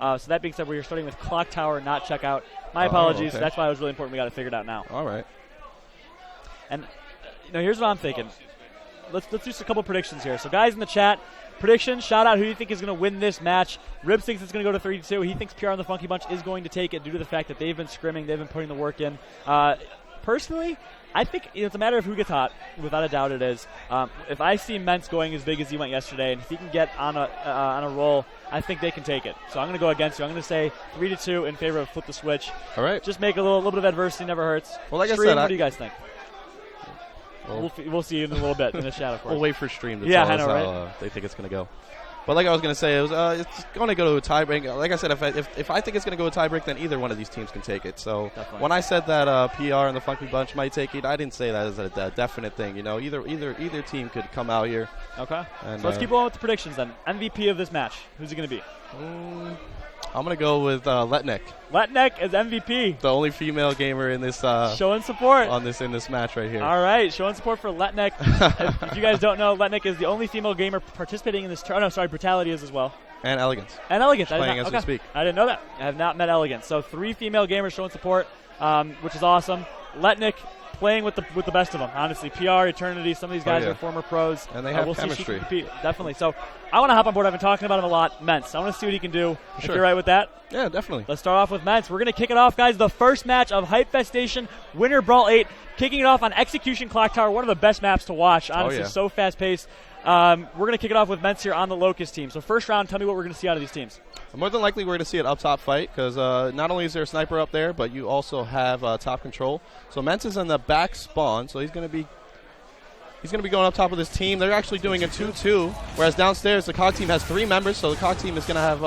So that being said, we are starting with Clock Tower, not Checkout. My apologies. Okay. That's why it was really important. We got it figured out now. All right. And here's what I'm thinking. Let's do just a couple predictions here. So guys in the chat, predictions, shout out who you think is going to win this match. Ribs thinks it's going to go to 3-2. He thinks PR and the Funky Bunch is going to take it due to the fact that they've been scrimming, they've been putting the work in. Personally, I think it's a matter of who gets hot. Without a doubt it is. If I see Mentz going as big as he went yesterday, and if he can get on a roll, I think they can take it. So I'm going to go against you. I'm going to say 3-2 in favor of Flip the Switch. All right. Just make a little bit of adversity never hurts. Well, like Stream, I said, what do you guys think? We'll see you in a little bit in the chat, of course. We'll wait for Stream to tell us how they think it's going to go. But like I was going to say, it's going to go to a tiebreak. Like I said, if I think it's going to go to a tiebreak, then either one of these teams can take it. So definitely. When I said that PR and the Funky Bunch might take it, I didn't say that as a definite thing. You know, either team could come out here. Okay. And so let's keep going with the predictions then. MVP of this match, who's it going to be? I'm going to go with Letnik. Letnik is MVP. The only female gamer in this showing support in this match right here. All right, showing support for Letnik. if you guys don't know, Letnik is the only female gamer participating in this Brutality is as well. And Elegance. Playing as we speak. I didn't know that. I have not met Elegance. So 3 female gamers showing support, which is awesome. Letnik playing with the best of them, honestly. PR, Eternity, some of these guys are former pros. And they have we'll chemistry. See if she can compete. Definitely. So I want to hop on board. I've been talking about him a lot. Mentz. I want to see what he can do. If you're right with that. Yeah, definitely. Let's start off with Mentz. We're going to kick it off, guys. The first match of Hypefestation, Winter Brawl 8. Kicking it off on Execution Clock Tower. One of the best maps to watch. Honestly, so fast-paced. We're going to kick it off with Mentz here on the Locust team. So first round, tell me what we're going to see out of these teams. More than likely, we're going to see an up-top fight because not only is there a sniper up there, but you also have top control. So Mentz is in the back spawn, so he's going to be going up top with his team. They're actually doing a 2-2, whereas downstairs the COG team has 3 members, so the COG team is going to have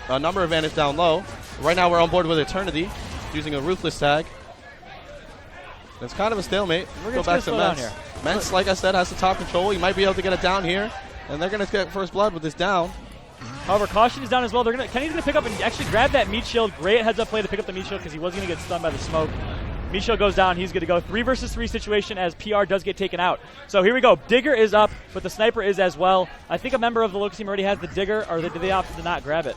a number advantage down low. Right now we're on board with Eternity, using a Ruthless tag. It's kind of a stalemate. We're go back to Mentz. Mentz, like I said, has the top control. He might be able to get it down here, and they're going to get first blood with this down. However, Caution is down as well. Kenny's going to pick up and actually grab that meat shield. Great heads-up play to pick up the meat shield because he was going to get stunned by the smoke. Meat shield goes down. He's going to go 3 versus 3 situation as PR does get taken out. So here we go. Digger is up, but the sniper is as well. I think a member of the Locust team already has the Digger, or did they opt to not grab it?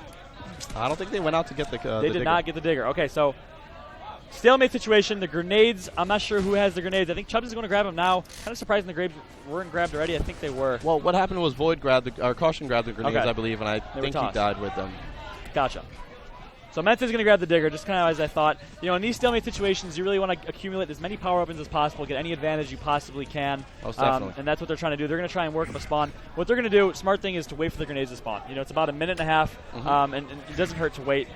I don't think they went out to get the They did not get the Digger. Okay, so stalemate situation. The grenades, I'm not sure who has the grenades. I think Chubbs is going to grab them now. Kind of surprising the grenades weren't grabbed already. I think they were. Well, what happened was Void grabbed Caution grabbed the grenades, I believe, and I think he died with them. Gotcha. So Mentz is going to grab the Digger, just kind of as I thought. You know, in these stalemate situations, you really want to accumulate as many power weapons as possible, get any advantage you possibly can. Most definitely. And that's what they're trying to do. They're going to try and work up a spawn. What they're going to do, smart thing, is to wait for the grenades to spawn. You know, it's about a minute and a half, and it doesn't hurt to wait.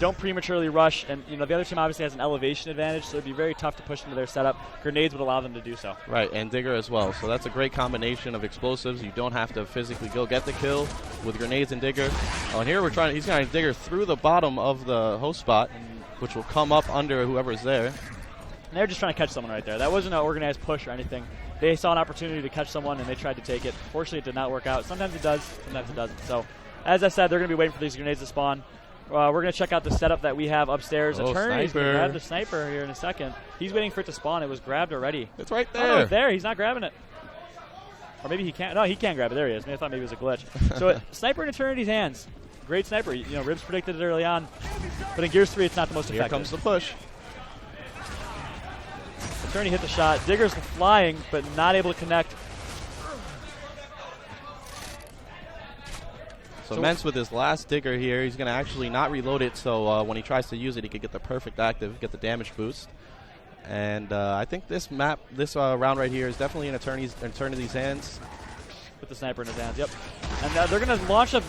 Don't prematurely rush. And, you know, the other team obviously has an elevation advantage, so it would be very tough to push into their setup. Grenades would allow them to do so. Right, and Digger as well. So that's a great combination of explosives. You don't have to physically go get the kill with grenades and Digger. And here he's trying to Digger through the bottom of the host spot, which will come up under whoever's there. And they're just trying to catch someone right there. That wasn't an organized push or anything. They saw an opportunity to catch someone, and they tried to take it. Fortunately, it did not work out. Sometimes it does, sometimes it doesn't. So, as I said, they're going to be waiting for these grenades to spawn. We're going to check out the setup that we have upstairs. Eternity's going to grab the sniper here in a second. He's waiting for it to spawn. It was grabbed already. It's right there. Oh, no, it's there. He's not grabbing it. Or maybe he can't. No, he can grab it. There he is. I thought maybe it was a glitch. So, sniper in Eternity's hands. Great sniper. You know, Ribs predicted it early on. But in Gears 3, it's not the most effective. Here comes the push. Eternity hit the shot. Digger's flying, but not able to connect. So Mentz with his last Digger here, he's going to actually not reload it, so when he tries to use it, he could get the perfect active, get the damage boost. And I think this round right here is definitely in Eternity's hands. With the sniper in his hands, yep. And they're going to launch a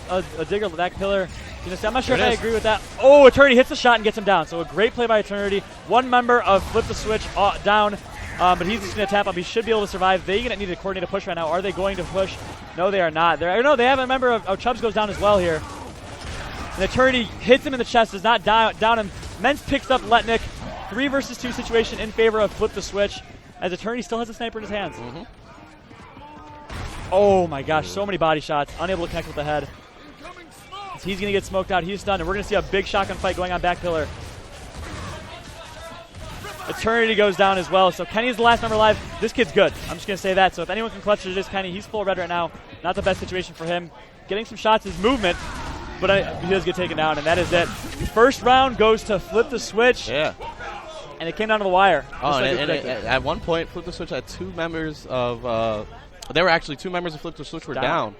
Digger with that killer. You know, I'm not sure if I agree with that. Oh, Eternity hits the shot and gets him down. So a great play by Eternity. One member of Flip the Switch down, but he's just going to tap up. He should be able to survive. They're going to need to coordinate a push right now. Are they going to push? No, they are not. No, they have a member of Chubbs goes down as well here. And Eternity hits him in the chest, does not down him. Mentz picks up Letnik. 3 versus 2 situation in favor of Flip the Switch, as Eternity still has a sniper in his hands. Oh my gosh, so many body shots. Unable to connect with the head. He's going to get smoked out. He's stunned, and we're going to see a big shotgun fight going on back pillar. Eternity goes down as well. So Kenny's the last member alive. This kid's good. I'm just going to say that. So if anyone can clutch it, it is Kenny. He's full red right now. Not the best situation for him. Getting some shots. His movement but he does get taken down, and that is it. First round goes to Flip the Switch. Yeah. And it came down to the wire. Oh, and at one point, Flip the Switch had two members of there were actually two members of Flip the Switch were down.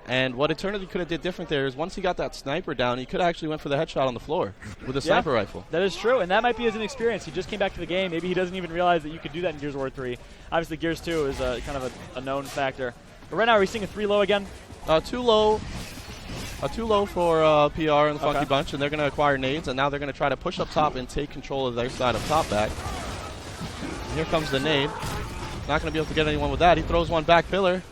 And what Eternity could have did different there is once he got that sniper down, he could have actually went for the headshot on the floor with a sniper rifle. That is true, and that might be his inexperience. He just came back to the game. Maybe he doesn't even realize that you could do that in Gears of War 3. Obviously, Gears 2 is kind of a known factor. But right now, are we seeing a 3 low again? Too low. Too low for PR and the Funky Bunch, and they're going to acquire nades, and now they're going to try to push up top and take control of their side of top back. And here comes the nade. Not going to be able to get anyone with that. He throws one back pillar.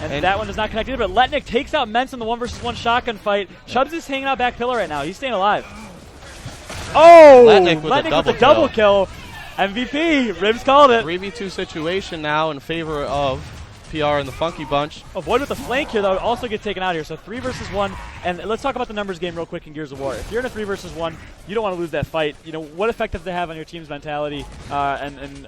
And that one does not connect either, but Letnik takes out Mence in the 1-versus-1 shotgun fight. Chubbs is hanging out back pillar right now. He's staying alive. Oh! Letnik with the double kill. MVP. Ribs called it. 3v2 situation now in favor of PR and the Funky Bunch. Avoid with the flank here, though, also get taken out here. So 3-versus-1. And let's talk about the numbers game real quick in Gears of War. If you're in a 3-versus-1, you don't want to lose that fight. You know, what effect does they have on your team's mentality and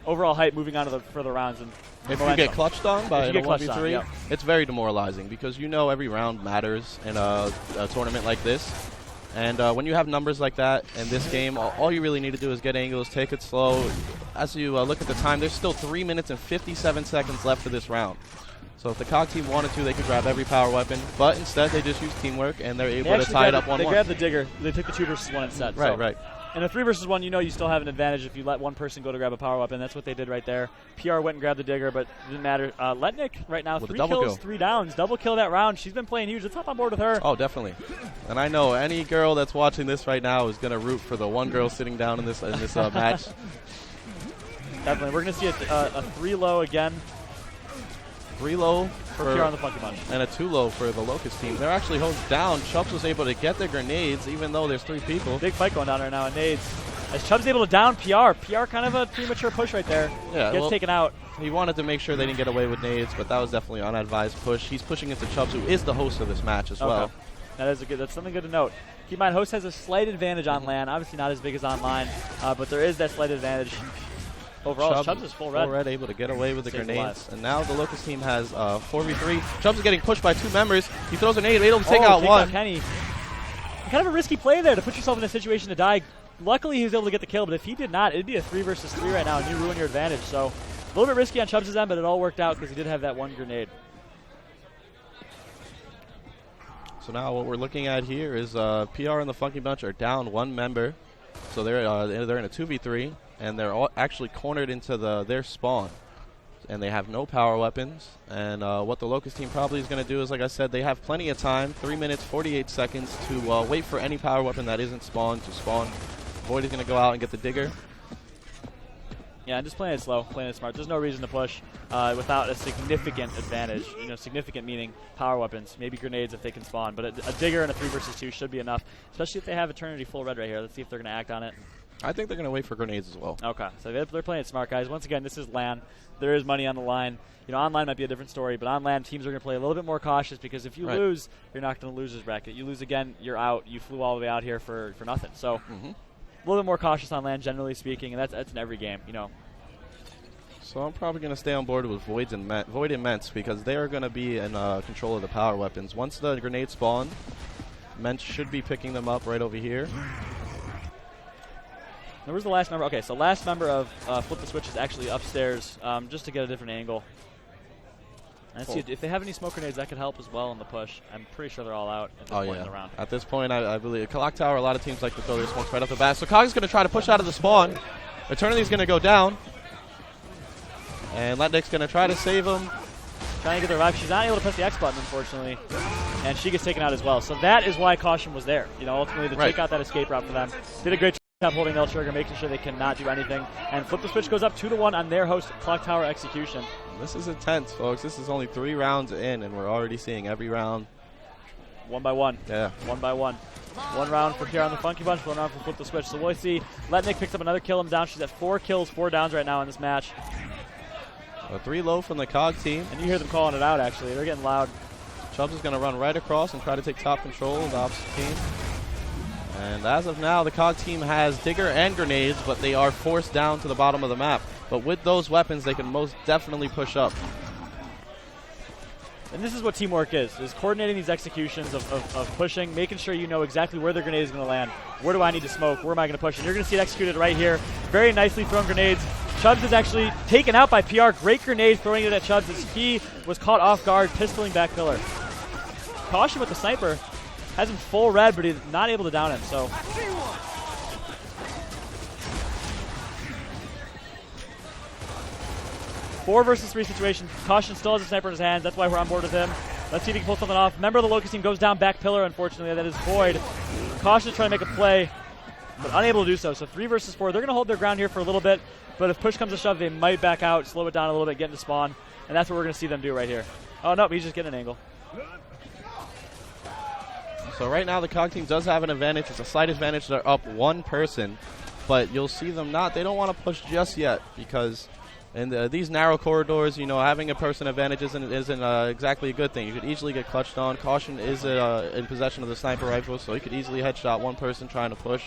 overall hype moving on to the further rounds? And if you get clutched on by a 1v3, it's very demoralizing because you know every round matters in a tournament like this. And when you have numbers like that in this game, all you really need to do is get angles, take it slow. As you look at the time, there's still 3 minutes and 57 seconds left for this round. So if the COG team wanted to, they could grab every power weapon. But instead, they just use teamwork, and they're able to tie it up 1-1. They grabbed the Digger. They took the 2-versus-1 instead. Right, so. right. In a 3-versus-1, you know you still have an advantage if you let one person go to grab a power weapon. That's what they did right there. PR went and grabbed the Digger, but it didn't matter. Letnik right now, with 3 kills, 3 downs. Double kill that round. She's been playing huge. Let's hop on board with her. Oh, definitely. And I know any girl that's watching this right now is going to root for the one girl sitting down in this match. Definitely. We're going to see a 3 low again. 3 low for PR on the Funky Bunch. And a 2 low for the Locust team. They're actually hosed down. Chubbs was able to get their grenades, even though there's 3 people. Big fight going down right now in nades. As Chubbs able to down PR. PR kind of a premature push right there. Yeah, gets taken out. He wanted to make sure they didn't get away with nades, but that was definitely an unadvised push. He's pushing into Chubbs, who is the host of this match as well. That's something good to note. Keep in mind, host has a slight advantage on LAN. Obviously not as big as online, but there is that slight advantage. Overall, Chubbs is full red. Full red, able to get away with the grenades. And now the Locust team has 4v3. Chubbs is getting pushed by 2 members. He throws a nade, able to take out one. Kenny. Kind of a risky play there to put yourself in a situation to die. Luckily, he was able to get the kill, but if he did not, it'd be a 3-versus-3 right now, and you ruin your advantage. So a little bit risky on Chubbs' end, but it all worked out because he did have that one grenade. So now what we're looking at here is PR and the Funky Bunch are down 1 member. So they're in a 2v3. And they're all actually cornered into their spawn. And they have no power weapons. And what the Locust team probably is going to do is, like I said, they have plenty of time, 3 minutes, 48 seconds, to wait for any power weapon that isn't spawned to spawn. Void is going to go out and get the Digger. Yeah, I'm just playing it slow, playing it smart. There's no reason to push without a significant advantage. You know, significant meaning power weapons, maybe grenades if they can spawn. But a Digger and a 3-versus-2 should be enough, especially if they have Eternity full red right here. Let's see if they're going to act on it. I think they're going to wait for grenades as well. Okay, so they're playing it smart, guys. Once again, this is LAN. There is money on the line. You know, online might be a different story, but on LAN, teams are going to play a little bit more cautious because if you lose, you're not going to lose this bracket. You lose again, you're out. You flew all the way out here for nothing. So a little bit more cautious on LAN, generally speaking, and that's in every game, you know. So I'm probably going to stay on board with Void and Mence because they are going to be in control of the power weapons. Once the grenades spawn, Mence should be picking them up right over here. Where's the last member? Okay, so last member of Flip the Switch is actually upstairs just to get a different angle. And see if they have any smoke grenades, that could help as well in the push. I'm pretty sure they're all out at this point in the round. At this point, I believe Clock Tower, a lot of teams like to throw their smokes right off the bat. So Cog is going to try to push out of the spawn. Eternity is going to go down. And Letnik's going to try to save him. Trying to get the revive. She's not able to press the X button, unfortunately. And she gets taken out as well. So that is why caution was there. You know, ultimately to take out that escape route for them. Did a great job holding L trigger, making sure they cannot do anything. And Flip the Switch goes up 2-1 on their host, Clock Tower Execution. This is intense, folks. This is only 3 rounds in, and we're already seeing every round. 1 by 1. Yeah. 1 by 1. 1 round for PR on the Funky Bunch, 1 round for Flip the Switch. So we'll see. Letnik picks up another kill, him down. She's at 4 kills, 4 downs right now in this match. A 3 low from the COG team. And you hear them calling it out, actually. They're getting loud. Chubbs is going to run right across and try to take top control of the opposite team. And as of now, the COG team has Digger and grenades, but they are forced down to the bottom of the map. But with those weapons, they can most definitely push up. And this is what teamwork is coordinating these executions of pushing, making sure you know exactly where the grenade is going to land. Where do I need to smoke? Where am I going to push? And you're going to see it executed right here. Very nicely thrown grenades. Chubbs is actually taken out by PR. Great grenade throwing it at Chubbs as he was caught off guard, pistoling back pillar. Caution with the sniper. Has him full red, but he's not able to down him. So 4 versus 3 situation. Caution still has a sniper in his hands. That's why we're on board with him. Let's see if he can pull something off. Member of the Locust team goes down back pillar, unfortunately. That is Void. Caution trying to make a play, but unable to do so. So 3 versus 4. They're going to hold their ground here for a little bit, but if push comes to shove, they might back out, slow it down a little bit, get into spawn, and that's what we're going to see them do right here. Oh, no, he's just getting an angle. So right now the COG team does have an advantage. It's a slight advantage. They're up 1 person, but you'll see them they don't want to push just yet because in these narrow corridors, you know, having a person advantage isn't exactly a good thing. You could easily get clutched on. Caution is in possession of the sniper rifle, so he could easily headshot 1 person trying to push.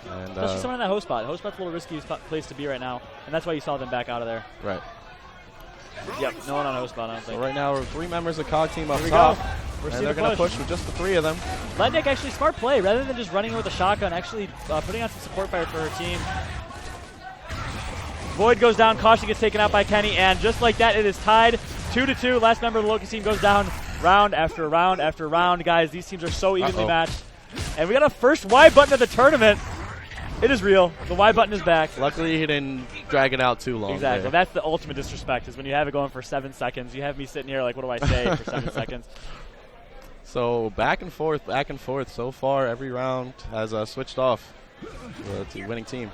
And, especially someone in that host spot. Host spot's a little risky place to be right now, and that's why you saw them back out of there. Right. Yep, no one on host spot, I don't think. So right now we're 3 members of COG team up top. And they're going to push with just the 3 of them. Lednick actually smart play. Rather than just running with a shotgun, actually putting on some support fire for her team. Void goes down. Caution gets taken out by Kenny. And just like that, it is tied 2-2. Last member of the Locust team goes down round after round after round. Guys, these teams are so evenly matched. And we got a first Y button of the tournament. It is real. The Y button is back. Luckily, he didn't drag it out too long. Exactly. There. That's the ultimate disrespect, is when you have it going for 7 seconds. You have me sitting here like, what do I say for 7 seconds? So back and forth, back and forth. So far, every round has switched off the winning team.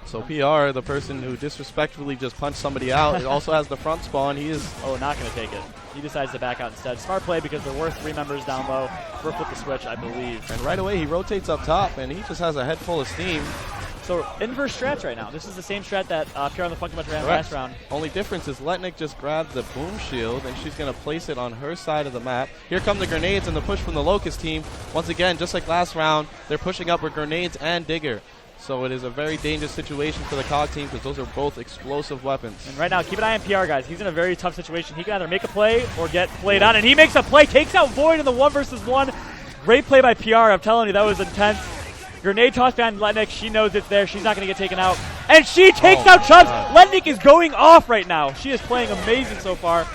So PR, the person who disrespectfully just punched somebody out, it also has the front spawn. He is not going to take it. He decides to back out instead. Smart play because there were 3 members down low. Flip the switch, I believe. And right away he rotates up top, and he just has a head full of steam. So inverse strats right now. This is the same strat that PR on the Funky Bunch ran last round. Only difference is Letnick just grabbed the boom shield, and she's going to place it on her side of the map. Here come the grenades and the push from the Locust team. Once again, just like last round, they're pushing up with grenades and Digger. So it is a very dangerous situation for the COG team because those are both explosive weapons. And right now, keep an eye on PR, guys. He's in a very tough situation. He can either make a play or get played on, and he makes a play, takes out Void in the 1 versus 1. Great play by PR. I'm telling you, that was intense. Grenade toss behind Letnick. She knows it's there. She's not going to get taken out. And she takes out Chubbs. Letnick is going off right now. She is playing amazing so far.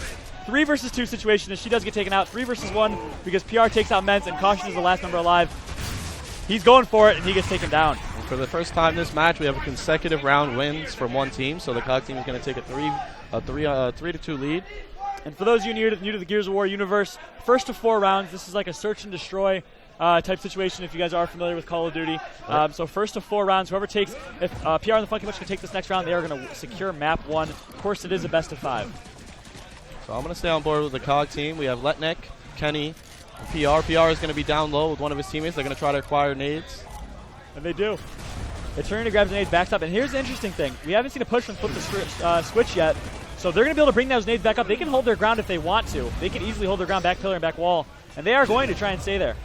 3 versus 2 situation, and she does get taken out. 3 versus 1 because PR takes out Mentz, and Caution is the last member alive. He's going for it, and he gets taken down. And for the first time this match, we have a consecutive round wins from one team. So the COG team is going to take a 3-2 lead. And for those of you new to the Gears of War universe, first to 4 rounds. This is like a search and destroy type situation if you guys are familiar with Call of Duty. So first to 4 rounds, whoever takes, if PR and the Funky Bunch can take this next round, they are going to secure map 1. Of course, it is a best of 5. So I'm going to stay on board with the COG team. We have Letnick, Kenny, PR. PR is going to be down low with one of his teammates. They're going to try to acquire nades. And they do. Eternity grabs the nades, backs up. And here's the interesting thing. We haven't seen a push from Flip the Switch yet. So they're going to be able to bring those nades back up. They can hold their ground if they want to. They can easily hold their ground back pillar and back wall. And they are going to try and stay there.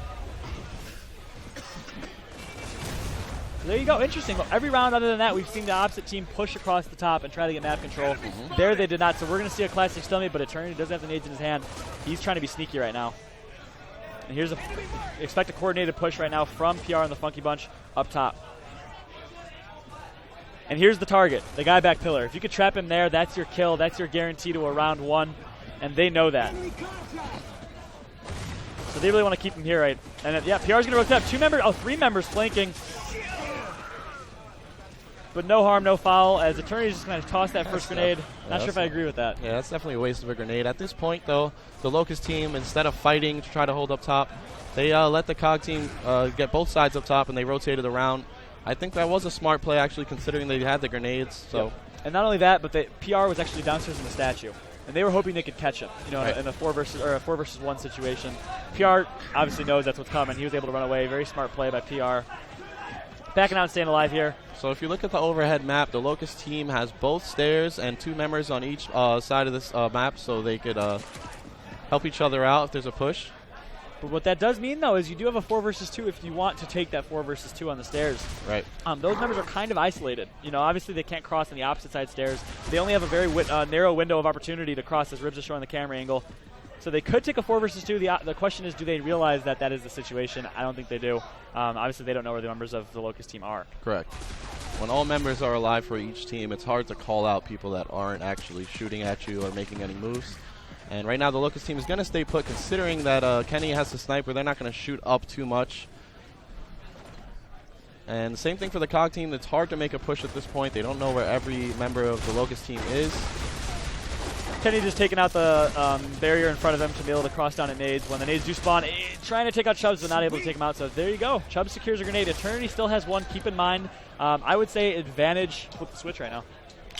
So there you go. Interesting. Well, every round other than that, we've seen the opposite team push across the top and try to get map control. There they did not. So we're going to see a classic stalemate, but Eternity doesn't have the nades in his hand. He's trying to be sneaky right now. And here's expect a coordinated push right now from PR and the Funky Bunch up top. And here's the target, the guy back pillar. If you could trap him there, that's your kill. That's your guarantee to a round 1, and they know that. So they really want to keep him here, right? And yeah, PR's going to rotate up. 3 members flanking. But no harm, no foul, as Eternity's just going to toss that first grenade. Not sure if I agree with that. Yeah, that's definitely a waste of a grenade. At this point, though, the Locust team, instead of fighting to try to hold up top, they let the COG team get both sides up top, and they rotated around. I think that was a smart play, actually, considering they had the grenades. So, yep. And not only that, but the PR was actually downstairs in the statue, and they were hoping they could catch him. You know, in a 4 versus 1 situation. PR obviously knows that's what's coming. He was able to run away. Very smart play by PR. Backing out and staying alive here. So if you look at the overhead map, the Locust team has both stairs and 2 members on each side of this map, so they could help each other out if there's a push. But what that does mean, though, is you do have a 4 versus 2 if you want to take that 4 versus 2 on the stairs. Right. Those members are kind of isolated. You know, obviously they can't cross on the opposite side stairs. They only have a very narrow window of opportunity to cross, as Ribs is showing the camera angle. So they could take a 4 versus 2. The question is, do they realize that that is the situation? I don't think they do. Obviously, they don't know where the members of the Locust team are. Correct. When all members are alive for each team, it's hard to call out people that aren't actually shooting at you or making any moves. And right now, the Locust team is going to stay put, considering that Kenny has the sniper. They're not going to shoot up too much. And the same thing for the COG team. It's hard to make a push at this point. They don't know where every member of the Locust team is. Kenny just taking out the barrier in front of them to be able to cross down at nades. When the nades do spawn, trying to take out Chubbs, but not able to take him out. So there you go. Chubbs secures a grenade. Eternity still has one. Keep in mind, I would say advantage with the switch right now.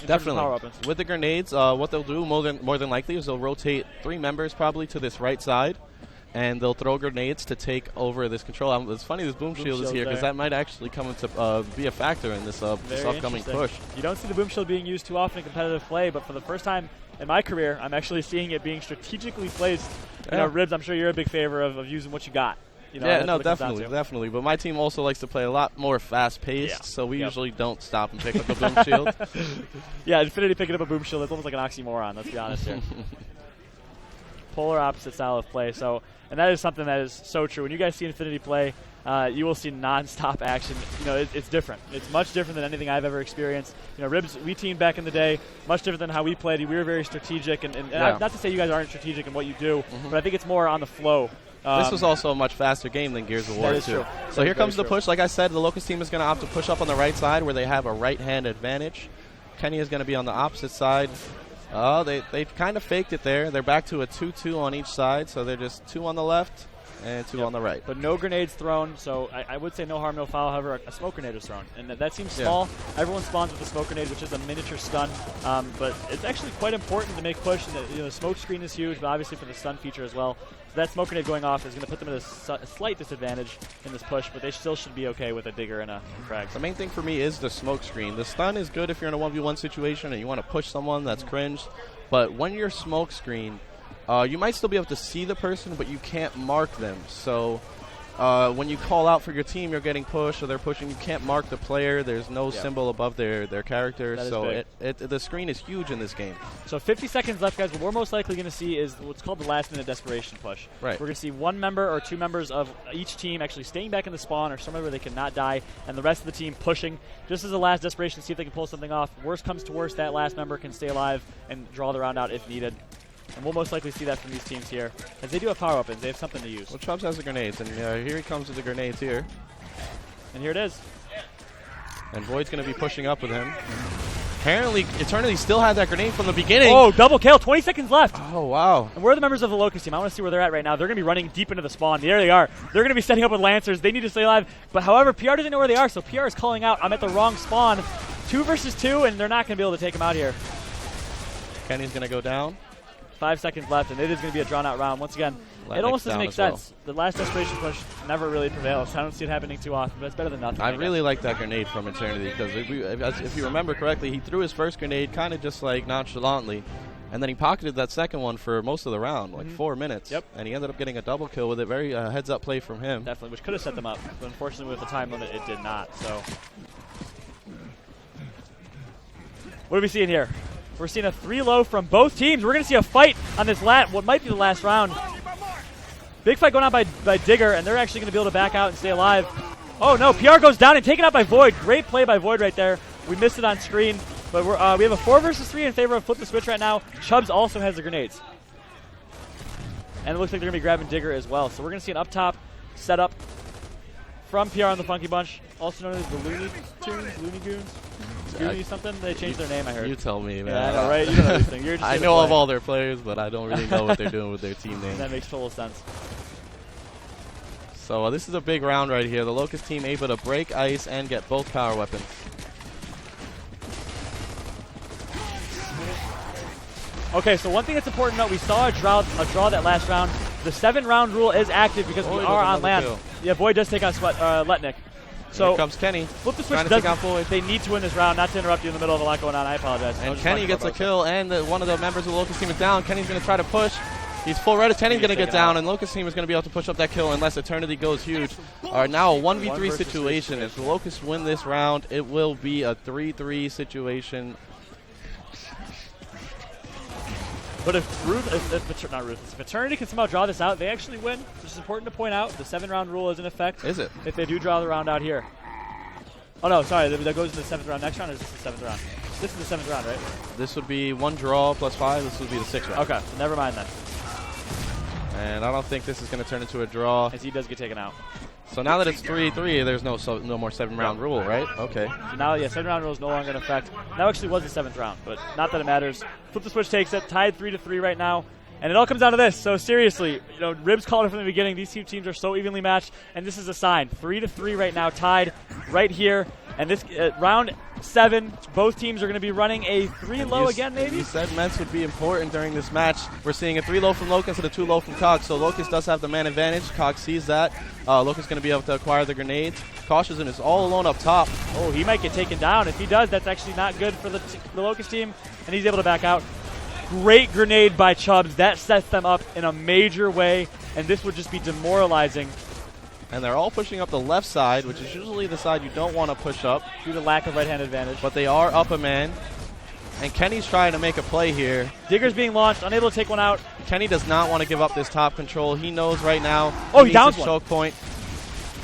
Definitely. With the grenades, what they'll do more than likely is they'll rotate 3 members probably to this right side, and they'll throw grenades to take over this control. It's funny this boom shield is here because that might actually come into be a factor in this upcoming push. You don't see the boom shield being used too often in competitive play, but for the first time in my career, I'm actually seeing it being strategically placed. You know, Ribs, I'm sure you're a big favor of using what you got. You know, yeah, no, definitely. But my team also likes to play a lot more fast-paced, so we usually don't stop and pick up a boom shield. Yeah, Infinity picking up a boom shield, it's almost like an oxymoron, let's be honest here. Polar opposite style of play. So, and that is something that is so true. When you guys see Infinity play, you will see non-stop action. You know, it's different. It's much different than anything I've ever experienced. You know, Ribs, we teamed back in the day, much different than how we played. We were very strategic, and not to say you guys aren't strategic in what you do, but I think it's more on the flow. This was also a much faster game than Gears of War 2. True. So here comes the push. Like I said, the Locust team is going to opt to push up on the right side where they have a right-hand advantage. Kenny is going to be on the opposite side. Oh, they kind of faked it there. They're back to a 2-2 on each side, so they're just 2 on the left and 2 on the right. But no grenades thrown, so I would say no harm, no foul. However, a smoke grenade is thrown, and that seems small. Everyone spawns with a smoke grenade, which is a miniature stun, but it's actually quite important to make push. And the smoke screen is huge, but obviously for the stun feature as well. So that smoke grenade going off is going to put them at a slight disadvantage in this push, but they still should be okay with a digger and a frag. The main thing for me is the smoke screen. The stun is good if you're in a 1v1 situation and you want to push someone that's cringe, but when you're smoke screen, you might still be able to see the person, but you can't mark them. So when you call out for your team, you're getting pushed or they're pushing, you can't mark the player. There's no symbol above their character. So the screen is huge in this game. So 50 seconds left, guys. What we're most likely going to see is what's called the last-minute desperation push. Right. We're going to see 1 member or 2 members of each team actually staying back in the spawn or somewhere where they cannot die, and the rest of the team pushing just as a last desperation to see if they can pull something off. Worst comes to worst, that last member can stay alive and draw the round out if needed. And we'll most likely see that from these teams here. As they do have power weapons, they have something to use. Well, Chubbs has the grenades, and here he comes with the grenades here. And here it is. And Void's going to be pushing up with him. Apparently, Eternity still had that grenade from the beginning. Oh, double kill. 20 seconds left. Oh, wow. And where are the members of the Locust team? I want to see where they're at right now. They're going to be running deep into the spawn. There they are. They're going to be setting up with Lancers. They need to stay alive. But however, PR doesn't know where they are, so PR is calling out, I'm at the wrong spawn. 2 versus 2, and they're not going to be able to take him out here. Kenny's going to go down. 5 seconds left, and it is going to be a drawn-out round. Once again, it almost doesn't make sense. The last desperation push never really prevails. I don't see it happening too often, but it's better than nothing. I really like that grenade from Eternity because if you remember correctly, he threw his first grenade kind of just like nonchalantly, and then he pocketed that second one for most of the round, like 4 minutes. Yep. And he ended up getting a double kill with it. Very heads-up play from him. Definitely, which could have set them up, but unfortunately with the time limit, it did not. So, what are we seeing here? We're seeing a 3-low from both teams. We're going to see a fight on this what might be the last round. Big fight going on by Digger, and they're actually going to be able to back out and stay alive. Oh, no. PR goes down and taken out by Void. Great play by Void right there. We missed it on screen, but we have a 4 versus 3 in favor of Flip the Switch right now. Chubbs also has the grenades. And it looks like they're going to be grabbing Digger as well. So we're going to see an up-top setup from PR on the Funky Bunch, also known as the Looney Tunes, Looney Goons. Looney something? They changed their name, I heard. You tell me, man. Yeah, I know, right? You know these things. You're just I know of all their players, but I don't really know what they're doing with their team name. That makes total sense. So this is a big round right here. The Locust team able to break ice and get both power weapons. Okay, so one thing that's important to note, we saw a draw that last round. The 7-round rule is active because we are on land. Kill. Yeah, Void does take out Letnik. So here comes Kenny. Flip the Switch they need to win this round, not to interrupt you in the middle of a lot going on. I apologize. And Kenny gets a kill, and one of the members of the Locust team is down. Kenny's going to try to push. He's full red. Kenny's going to get down, and Locust team is going to be able to push up that kill unless Eternity goes huge. All right, now a 1v3 situation. If the Locusts win this round, it will be a 3-3 situation. But if Eternity can somehow draw this out, they actually win, which is important to point out. The 7-round rule is in effect. Is it? If they do draw the round out here. Oh, no, sorry. That goes into the 7th round. Next round is the 7th round. This is the 7th round, right? This would be 1 draw plus 5. This would be the 6th round. Okay, so never mind then. And I don't think this is going to turn into a draw. As he does get taken out. So now that it's 3-3, there's no more 7-round rule, right? Okay. So now, yeah, 7-round rule is no longer in effect. That actually was the 7th round, but not that it matters. Flip the Switch takes it, tied 3-3 right now. And it all comes down to this. So seriously, Ribs called it from the beginning. These two teams are so evenly matched, and this is a sign. 3-3 right now, tied right here. And this round 7, both teams are going to be running a 3-low again, maybe? You said Ments would be important during this match. We're seeing a 3-low from Locust and a 2-low from Cog. So Locust does have the man advantage. Cog sees that. Locust is going to be able to acquire the grenades. Cautious and is all alone up top. Oh, he might get taken down. If he does, that's actually not good for the Locust team, and he's able to back out. Great grenade by Chubbs. That sets them up in a major way, and this would just be demoralizing. And they're all pushing up the left side, which is usually the side you don't want to push up. Due to lack of right-hand advantage. But they are up a man. And Kenny's trying to make a play here. Digger's being launched, unable to take one out. Kenny does not want to give up this top control. He knows right now he downs one. Choke point.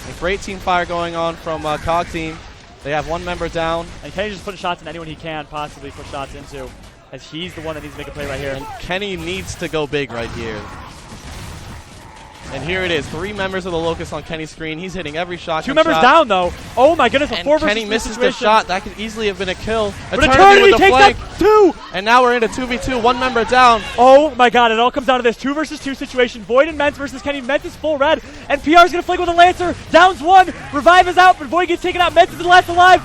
A great team fire going on from Cog team. They have one member down. And Kenny's just putting shots in anyone he can possibly put shots into, as he's the one that needs to make a play right here. And Kenny needs to go big right here. And here it is, 3 members of the Locust on Kenny's screen. He's hitting every shot. 2 members down, though. Oh my goodness, a 4 versus 3 Kenny misses situation. the shot. That could easily have been a kill. But Eternity takes up 2! And now we're into 2v2, 1 member down. Oh my god, it all comes down to this 2 versus 2 situation. Void and Ments versus Kenny. Ments is full red, and PR's gonna flick with a Lancer. Downs 1, Revive is out, but Void gets taken out. Ments is the last alive.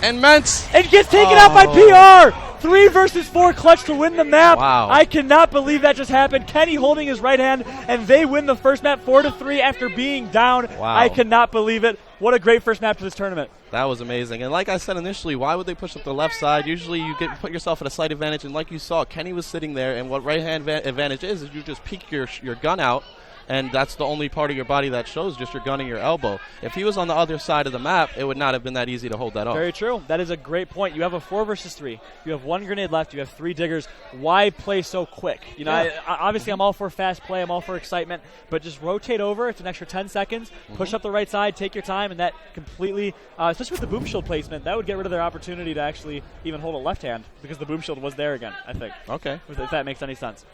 And Ments. And gets taken out by PR! 3 versus 4 clutch to win the map. Wow. I cannot believe that just happened. Kenny holding his right hand, and they win the first map 4-3 after being down. Wow. I cannot believe it. What a great first map to this tournament. That was amazing. And like I said initially, why would they push up the left side? Usually you put yourself at a slight advantage, and like you saw, Kenny was sitting there, and what right-hand advantage is you just peek your gun out, and that's the only part of your body that shows, just your gun and your elbow. If he was on the other side of the map, it would not have been that easy to hold that off. Very true. That is a great point. You have a 4 versus 3. You have 1 grenade left. You have 3 diggers. Why play so quick? Obviously, I'm all for fast play. I'm all for excitement. But just rotate over. It's an extra 10 seconds. Push up the right side. Take your time. And that completely, especially with the boom shield placement, that would get rid of their opportunity to actually even hold a left hand, because the boom shield was there again, I think. Okay. If that makes any sense.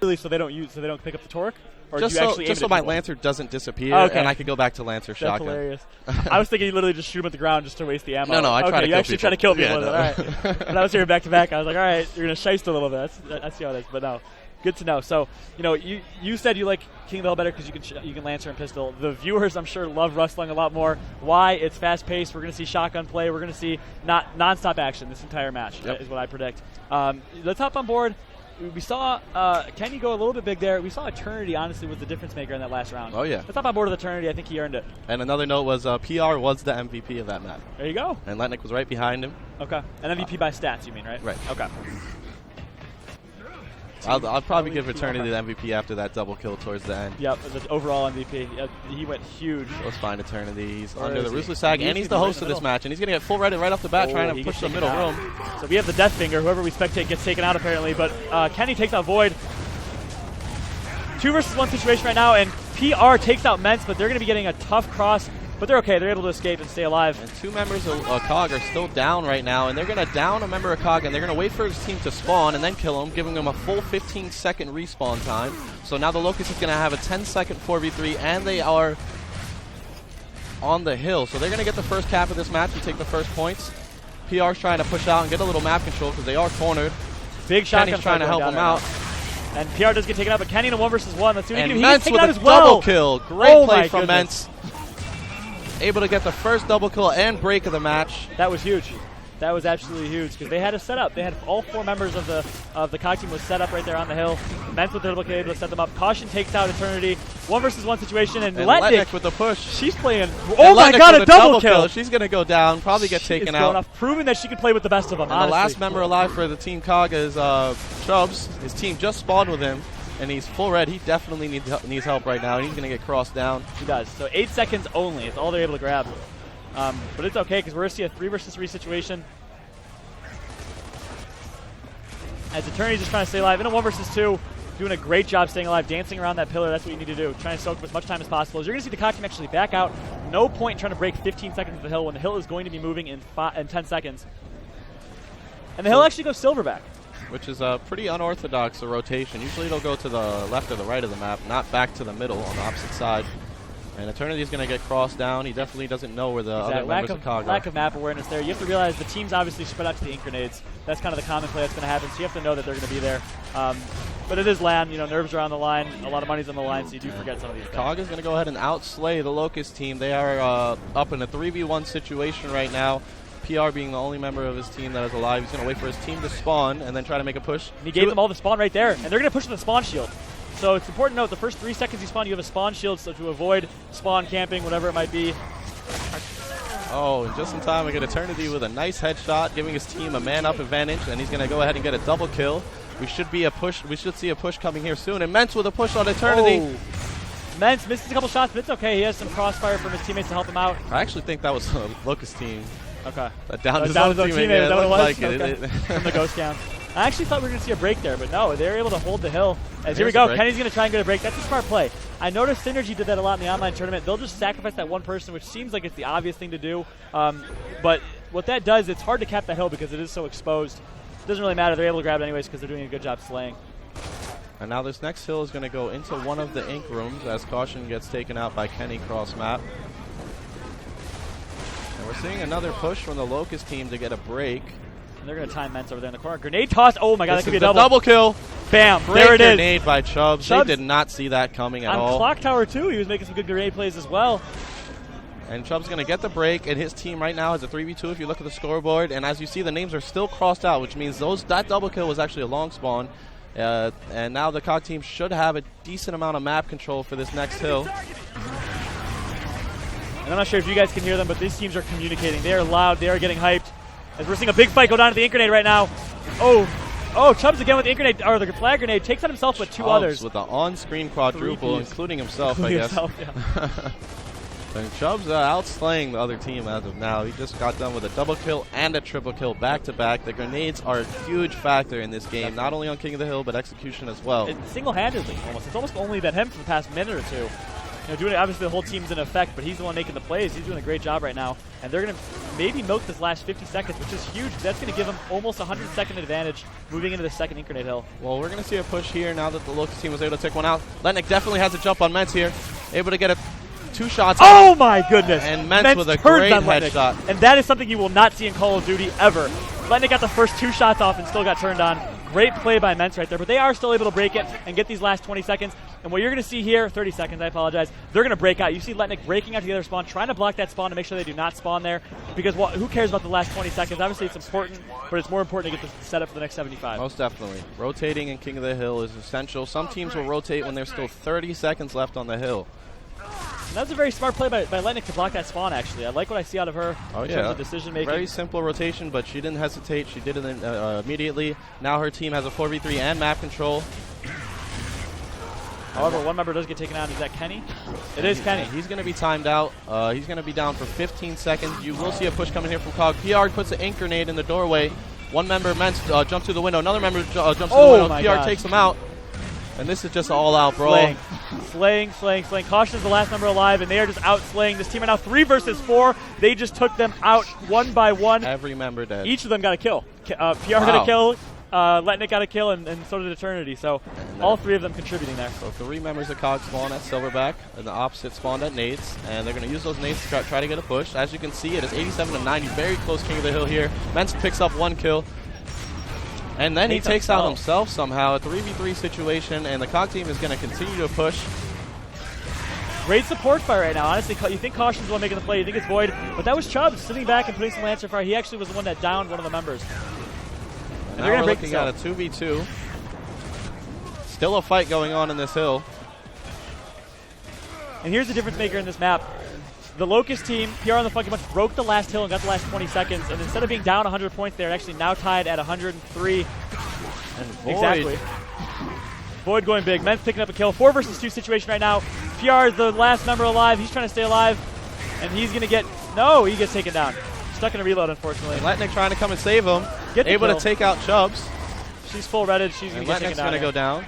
Really, so they don't pick up the torque? Or just do you actually so my Lancer doesn't disappear, and I could go back to Lancer That's shotgun. Hilarious. I was thinking you literally just shoot him at the ground just to waste the ammo. No, I try to kill people. You actually try to kill people. Yeah, with it. All right. When I was here back to back, I was like, all right, you're going to shiest a little bit. I see how it is. But no, good to know. So, you said you like King of the Hill better because you can Lancer and pistol. The viewers, I'm sure, love Rustling a lot more. Why? It's fast-paced. We're going to see shotgun play. We're going to see non-stop action this entire match, is what I predict. Let's hop on board. We saw Kenny go a little bit big there. We saw Eternity, honestly, was the difference maker in that last round. Oh, yeah. Let's hop on board with Eternity. I think he earned it. And another note was PR was the MVP of that map. There you go. And Letnik was right behind him. Okay. And MVP by stats, you mean, right? Right. Okay. I'll probably give Eternity the MVP after that double kill towards the end. Yep, the overall MVP. He went huge. Let's find Eternity. He's under the Ruthless Tag, and he's the host of this match, and he's going to get full right off the bat, trying to push the middle room. So we have the Death Finger. Whoever we spectate gets taken out, apparently, but Kenny takes out Void. 2 versus 1 situation right now, and PR takes out Ments, but they're going to be getting a tough cross. But they're okay. They're able to escape and stay alive. And 2 members of COG are still down right now, and they're going to down a member of COG, and they're going to wait for his team to spawn and then kill him, giving him a full 15-second respawn time. So now the Locust is going to have a 10-second 4v3, and they are on the hill. So they're going to get the first cap of this match and take the first points. PR's trying to push out and get a little map control because they are cornered. Big shot. Kenny's trying to help him out. And PR does get taken out, but Kenny in a 1 versus 1. Let's see what he can do. He gets taken out as well. Double kill. Great play from Ments. Able to get the first double kill and break of the match. That was huge. That was absolutely huge because they had a setup. They had all 4 members of the COG team was set up right there on the hill. Ments with the double kill able to set them up. Caution takes out Eternity. 1 versus 1 situation, and Letnik with the push. She's playing. Oh my God, a double kill! She's gonna go down. Probably get taken out. Proving that she can play with the best of them. And the last member alive for the team COG is Chubbs. His team just spawned with him. and he's full red. He definitely needs help right now. He's going to get crossed down. He does. So 8 seconds only. It's all they're able to grab. But it's okay because we're going to see a 3 versus 3 situation. As Eternity's just trying to stay alive in a 1 versus 2, doing a great job staying alive, dancing around that pillar. That's what you need to do. Trying to soak up as much time as possible. As you're going to see the Cock team actually back out. No point in trying to break 15 seconds of the hill when the hill is going to be moving in 10 seconds. And the hill actually goes silverback. Which is a pretty unorthodox rotation. Usually it'll go to the left or the right of the map, not back to the middle on the opposite side. And Eternity's going to get crossed down. He definitely doesn't know where the other members of COG are. Lack of map awareness there. You have to realize the team's obviously spread out to the ink grenades. That's kind of the common play that's going to happen, so you have to know that they're going to be there. But it is LAN. You know, nerves are on the line. A lot of money's on the line, so you do forget some of these things. COG is going to go ahead and outslay the Locust team. They are up in a 3v1 situation right now. PR being the only member of his team that is alive. He's going to wait for his team to spawn and then try to make a push. And he gave them all the spawn right there, and they're going to push with the spawn shield. So it's important to note the first 3 seconds you spawn, you have a spawn shield so to avoid spawn camping, whatever it might be. Oh, and just in time we get Eternity with a nice headshot, giving his team a man-up advantage, and he's going to go ahead and get a double kill. We should see a push coming here soon. And Mentz with a push on Eternity. Oh. Mentz misses a couple shots, but it's okay. He has some crossfire from his teammates to help him out. I actually think that was the Locust team. Okay. Down his own teammate. Yeah, it looked like okay. it. From the ghost down. I actually thought we were going to see a break there, but no, they were able to hold the hill. As here we go, Kenny's going to try and get a break. That's a smart play. I noticed Synergy did that a lot in the online tournament. They'll just sacrifice that one person, which seems like it's the obvious thing to do. But what that does, it's hard to cap that hill because it is so exposed. It doesn't really matter. They're able to grab it anyways because they're doing a good job slaying. And now this next hill is going to go into one of the ink rooms as Caution gets taken out by Kenny cross map. And we're seeing another push from the Locust team to get a break. And they're going to time Mentz over there in the corner. Grenade toss. Oh my god, that could be a double kill. Bam. Great there it is. Grenade by Chubbs. They did not see that coming at all. On Clock Tower too, he was making some good grenade plays as well. And Chubb's going to get the break, and his team right now is a 3v2 if you look at the scoreboard. And as you see, the names are still crossed out, which means that double kill was actually a long spawn. And now the COG team should have a decent amount of map control for this next hill. And I'm not sure if you guys can hear them, but these teams are communicating. They are loud. They are getting hyped. As we're seeing a big fight go down to the ink grenade right now. Oh, Chubbs again with the ink grenade, or the flag grenade, takes on himself with 2 others. With the on-screen quadruple, including himself, I guess. Yeah. And Chubbs outslaying the other team as of now. He just got done with a double kill and a triple kill back-to-back. The grenades are a huge factor in this game, not only on King of the Hill, but execution as well. Single-handedly, almost. It's almost only been him for the past minute or two. You know, doing it, obviously the whole team's in effect, but he's the one making the plays. He's doing a great job right now. And they're going to maybe milk this last 50 seconds, which is huge. That's going to give them almost 100-second advantage moving into the second ink grenade hill. Well, we're going to see a push here now that the Locust team was able to take one out. Letnick definitely has a jump on Mentz here. Able to get 2 shots. Oh my goodness! And Mentz with a great headshot. And that is something you will not see in Call of Duty ever. Letnick got the first 2 shots off and still got turned on. Great play by Mentz right there, but they are still able to break it and get these last 20 seconds. And what you're going to see here, 30 seconds, I apologize, they're going to break out. You see Letnick breaking out to the other spawn, trying to block that spawn to make sure they do not spawn there. Because who cares about the last 20 seconds? Obviously it's important, but it's more important to get this set up for the next 75. Most definitely. Rotating in King of the Hill is essential. Some teams will rotate when there's still 30 seconds left on the hill. And that was a very smart play by Letnick to block that spawn, actually. I like what I see out of her in terms of decision-making. Very simple rotation, but she didn't hesitate. She did it immediately. Now her team has a 4v3 and map control. However, one member does get taken out. Is that Kenny? It is Kenny. He's going to be timed out. He's going to be down for 15 seconds. You will see a push coming here from COG. PR puts an ink grenade in the doorway. One member, Mentz, jumps through the window. Another member jumps through the window. PR takes him out. And this is just all out brawl. Slaying. Caution is the last member alive, and they are just out slaying. This team are now 3 versus 4. They just took them out one by one. Every member dead. Each of them got a kill. PR got a kill, Letnick got a kill, and so did Eternity. So all 3 of them contributing there. So 3 members of COG spawn at Silverback, and the opposite spawned at Nades. And they're going to use those Nades to try to get a push. As you can see, it is 87-90. Very close King of the Hill here. Mentz picks up 1 kill. And then he takes out himself somehow, a 3v3 situation, and the COG team is going to continue to push. Great support fire right now. Honestly, you think Caution's the one making the play, you think it's Void, but that was Chubbs sitting back and putting some Lancer fire. He actually was the one that downed one of the members. And now we're looking at a 2v2. Still a fight going on in this hill. And here's the difference maker in this map. The Locust team, PR on the Funky Bunch, broke the last hill and got the last 20 seconds. And instead of being down 100 points, they're actually now tied at 103. And Void. Exactly. Void going big. Mens picking up a kill. 4 versus 2 situation right now. PR is the last member alive. He's trying to stay alive. And he's going to get... No, he gets taken down. Stuck in a reload, unfortunately. Letnik trying to come and save him. Able to take out Chubbs. She's full redded. She's going to get taken down. Letnik's going to go down.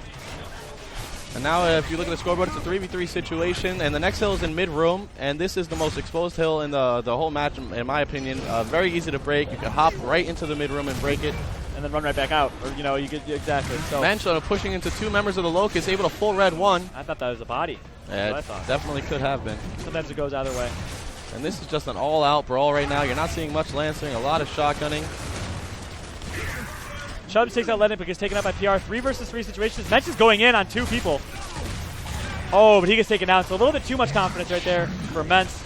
And now if you look at the scoreboard, it's a 3v3 situation. And the next hill is in mid-room. And this is the most exposed hill in the whole match, in my opinion. Very easy to break. You can hop right into the mid-room and break it. And then run right back out. Or, you know, you get exactly. So Mensch pushing into 2 members of the Locust, able to full red 1. I thought that was a body. Yeah, it definitely could have been. Sometimes it goes either way. And this is just an all-out brawl right now. You're not seeing much lancering, a lot of shotgunning. Chubbs takes out Letnik but gets taken out by PR. 3 versus 3 situations. Mensch is going in on 2 people. Oh, but he gets taken out. So a little bit too much confidence right there for Mens.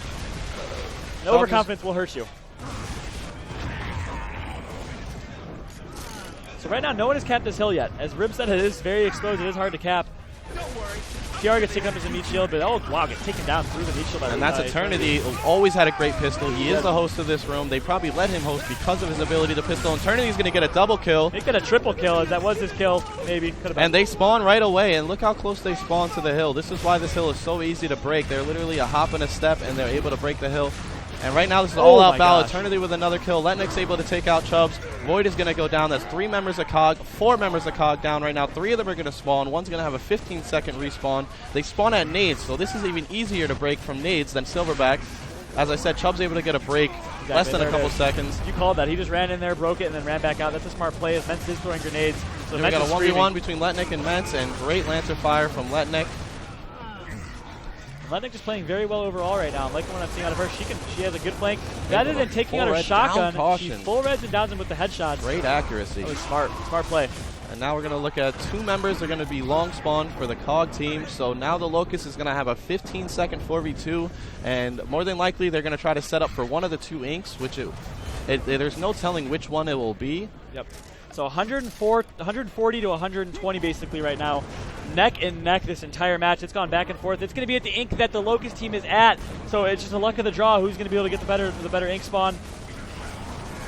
Overconfidence will hurt you. So right now, no one has capped this hill yet. As Rib said, it is very exposed. It is hard to cap. PR gets taken up as a meat shield, but oh wow, gets taken down through the meat shield. And that's Eternity. Always had a great pistol. He is the host of this room. They probably let him host because of his ability to pistol. Eternity's going to get a double kill. He got a triple kill, as that was his kill, maybe. Could have been. And they spawn right away, and look how close they spawn to the hill. This is why this hill is so easy to break. They're literally a hop and a step, and they're able to break the hill. And right now, this is all-out battle. Eternity with another kill. Letnik's able to take out Chubbs. Void is going to go down. That's 3 members of COG. 4 members of COG down right now. 3 of them are going to spawn. One's going to have a 15-second respawn. They spawn at nades, so this is even easier to break from nades than Silverback. As I said, Chubb's able to get a break less than a couple seconds. You called that. He just ran in there, broke it, and then ran back out. That's a smart play. As Mens is throwing grenades. So we got a 1v1 between Letnik and Mens, and great Lancer fire from Letnik. Letnik just playing very well overall right now. I'm liking what I'm seeing out of her. She has a good flank. Rather than taking out her shotgun, she full reds and downs him with the headshots. Great accuracy. That was smart. Smart play. And now we're going to look at 2 members. They're going to be long spawn for the COG team. So now the Locust is going to have a 15-second 4v2. And more than likely, they're going to try to set up for one of the 2 inks, which there's no telling which one it will be. Yep. So 140 to 120 basically right now. Neck and neck this entire match. It's gone back and forth. It's going to be at the ink that the Locust team is at. So it's just a luck of the draw who's going to be able to get the better ink spawn.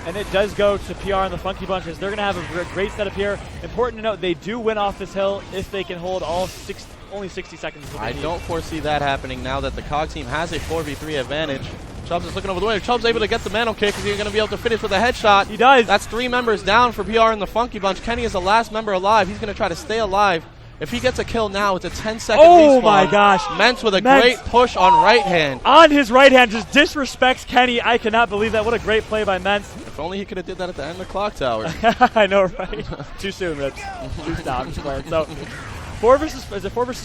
And it does go to PR and the Funky Bunches. They're going to have a great setup here. Important to note, they do win off this hill if they can hold only 60 seconds. I don't foresee that happening now that the COG team has a 4v3 advantage. Chubbs is looking over the way. Chubbs able to get the mantle kick. Is he going to be able to finish with a headshot? He does. That's 3 members down for PR and the Funky Bunch. Kenny is the last member alive. He's going to try to stay alive. If he gets a kill now, it's a 10-second respawn. Oh my gosh. Mens with a great push on right hand. On his right hand, just disrespects Kenny. I cannot believe that. What a great play by Mens. If only he could have did that at the end of the clock tower. I know, right? Too soon, Rich. Too down. So, 4 versus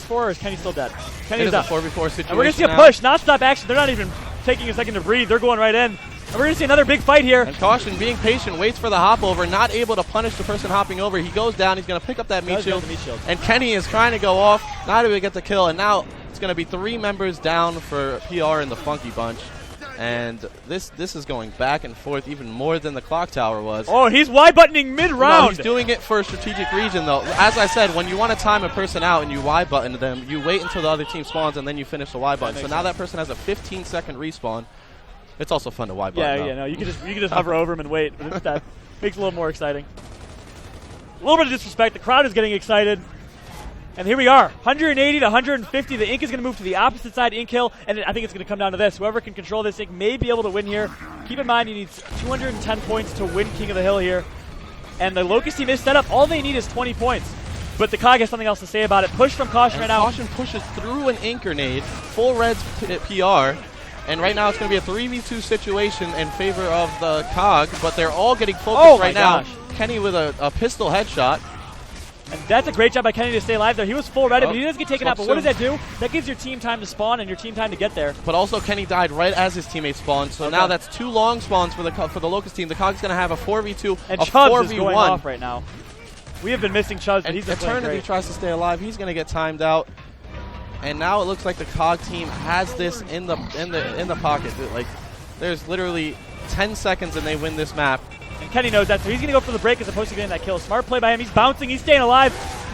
4 or is Kenny still dead? Kenny's up. 4v4 situation. And we're going to see a push, not stop action. They're not even taking a second to breathe. They're going right in. And we're going to see another big fight here. And Caution being patient, waits for the hop over, not able to punish the person hopping over. He goes down. He's going to pick up that meat shield. And Kenny is trying to go off, not able to get the kill. And now it's going to be 3 members down for PR and the Funky Bunch. And this is going back and forth even more than the clock tower was. Oh, he's Y-buttoning mid-round. No, he's doing it for a strategic reason, though. As I said, when you want to time a person out and you Y-button them, you wait until the other team spawns and then you finish the Y-button. So now that person has a 15-second respawn. It's also fun to Y-button. Yeah, no, you can just hover over him and wait. That makes it a little more exciting. A little bit of disrespect. The crowd is getting excited. And here we are, 180 to 150. The ink is going to move to the opposite side ink hill, and I think it's going to come down to this. Whoever can control this ink may be able to win here. Keep in mind, he needs 210 points to win King of the Hill here. And the Locust team is set up. All they need is 20 points. But the COG has something else to say about it. Push from Caution right now. Caution pushes through an ink grenade, full reds PR. And right now it's going to be a 3v2 situation in favor of the COG, but they're all getting focused right now. Kenny with a pistol headshot. And that's a great job by Kenny to stay alive there. He was full ready, but he does get taken out. But what does that do? That gives your team time to spawn and your team time to get there. But also Kenny died right as his teammates spawned, so now that's 2 long spawns for the Locust team. The COG's going to have a 4v2, and a Chubbs 4v1. Is going off right now. We have been missing Chubbs, but he's been playing Eternity tries to stay alive. He's going to get timed out. And now it looks like the COG team has this in the pocket. Like, there's literally 10 seconds and they win this map. And Kenny knows that, so he's going to go for the break as opposed to getting that kill. Smart play by him. He's bouncing. He's staying alive.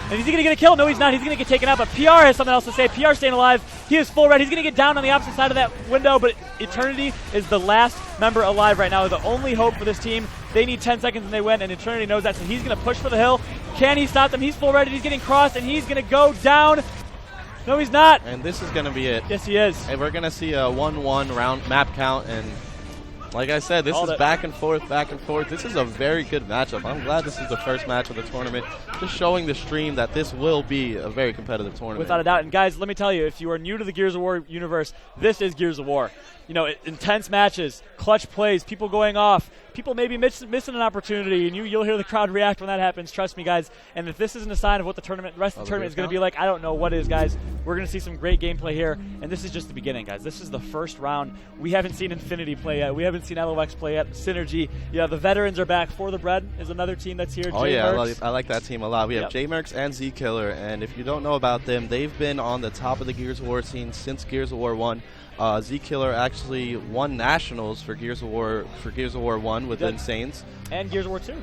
And is he going to get a kill? No, he's not. He's going to get taken out. But PR has something else to say. PR staying alive. He is full red. He's going to get down on the opposite side of that window. But Eternity is the last member alive right now. The only hope for this team They need 10 seconds and they win, and Eternity knows that, so he's going to push for the hill. Can he stop them? He's full ready. He's getting crossed, and he's going to go down. No, he's not. And this is going to be it. Yes, he is. And we're going to see a 1-1 round map count, and like I said, this is back and forth, back and forth. This is a very good matchup. I'm glad this is the first match of the tournament, just showing the stream that this will be a very competitive tournament. Without a doubt. And guys, let me tell you, if you are new to the Gears of War universe, this is Gears of War. You know, intense matches, clutch plays, people going off, people maybe missing an opportunity, and you'll hear the crowd react when that happens. Trust me, guys. And if this isn't a sign of what the rest of the tournament is going to be like, I don't know what is, guys. We're going to see some great gameplay here, and this is just the beginning, guys. This is the first round. We haven't seen Infinity play yet. We haven't seen LOX play yet. Synergy. Yeah, the veterans are back. For the Bread is another team that's here. Oh, J-Mercs. I like that team a lot. We have J-Mercs and Z-Killer, and if you don't know about them, they've been on the top of the Gears of War scene since Gears of War 1. Z-Killer actually won nationals for Gears of War 1 with the Insanes. And Gears of War 2.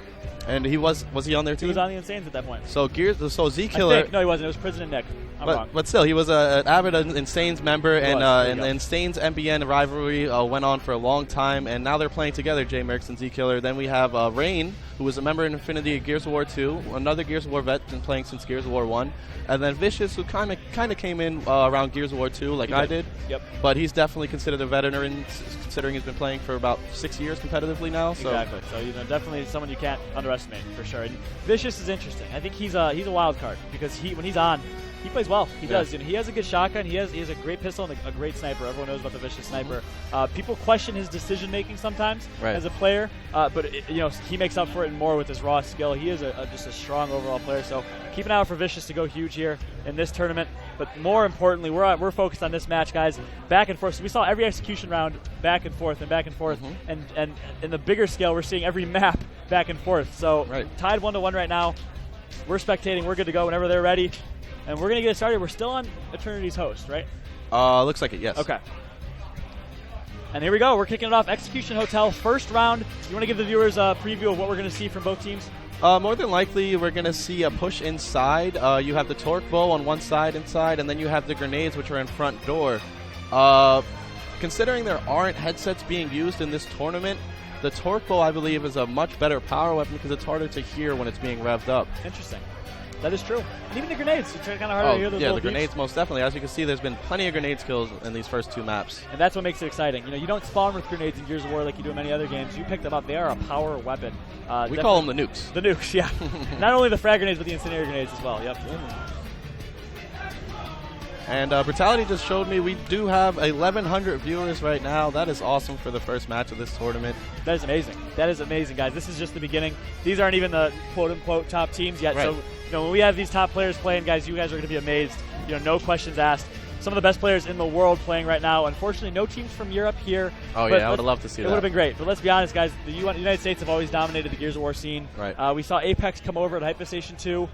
And was he on their team? He was on the Insanes at that point. So Z-Killer. No, he wasn't. It was Prison and Nick. I'm wrong. But still, he was an avid Insanes member, and the Insanes MBN rivalry went on for a long time, and now they're playing together, J-Mercs and Z-Killer. Then we have Rain, who was a member in Infinity of Gears of War 2, another Gears of War vet, been playing since Gears of War 1, and then Vicious, who kind of came in around Gears of War 2, like I did. Yep. But he's definitely considered a veteran, considering he's been playing for about 6 years competitively now. So. Exactly. So definitely someone you can't underestimate for sure. And Vicious is interesting. I think he's a wild card because when he's on, he plays well. He does. He has a good shotgun. He has a great pistol and a great sniper. Everyone knows about the Vicious sniper. People question his decision making sometimes as a player, but he makes up for it more with his raw skill. He is just a strong overall player. So keep an eye out for Vicious to go huge here in this tournament. But more importantly, we're focused on this match, guys. Back and forth. So we saw every execution round back and forth and back and forth. And in the bigger scale, we're seeing every map back and forth. So tied 1-1 right now. We're spectating. We're good to go whenever they're ready. And we're going to get it started. We're still on Eternity's host, right? Looks like it, yes. Okay. And here we go. We're kicking it off. Execution Hotel, first round. You want to give the viewers a preview of what we're going to see from both teams? More than likely, we're going to see a push inside. You have the torque bow on one side inside, and then you have the grenades, which are in front door. Considering there aren't headsets being used in this tournament, the torque bow, I believe, is a much better power weapon because it's harder to hear when it's being revved up. Interesting. That is true. And even the grenades. It's kind of harder to hear those little grenades beeps. most definitely. As you can see, there's been plenty of grenade kills in these first two maps. And that's what makes it exciting. You don't spawn with grenades in Gears of War like you do in many other games. You pick them up. They are a power weapon. We call them the nukes. The nukes, yeah. Not only the frag grenades, but the incendiary grenades as well. Yep. And Brutality just showed me we do have 1,100 viewers right now. That is awesome for the first match of this tournament. That is amazing. That is amazing, guys. This is just the beginning. These aren't even the quote-unquote top teams yet. Right. So, when we have these top players playing, guys, you guys are going to be amazed. No questions asked. Some of the best players in the world playing right now. Unfortunately, no teams from Europe here. Oh, yeah, I would have loved to see that. It would have been great. But let's be honest, guys. The United States have always dominated the Gears of War scene. Right. We saw Apex come over at Hypefestation 2.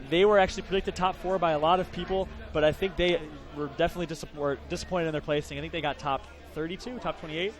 They were actually predicted top 4 by a lot of people, but I think they were definitely disappointed in their placing. I think they got top 32, top 28.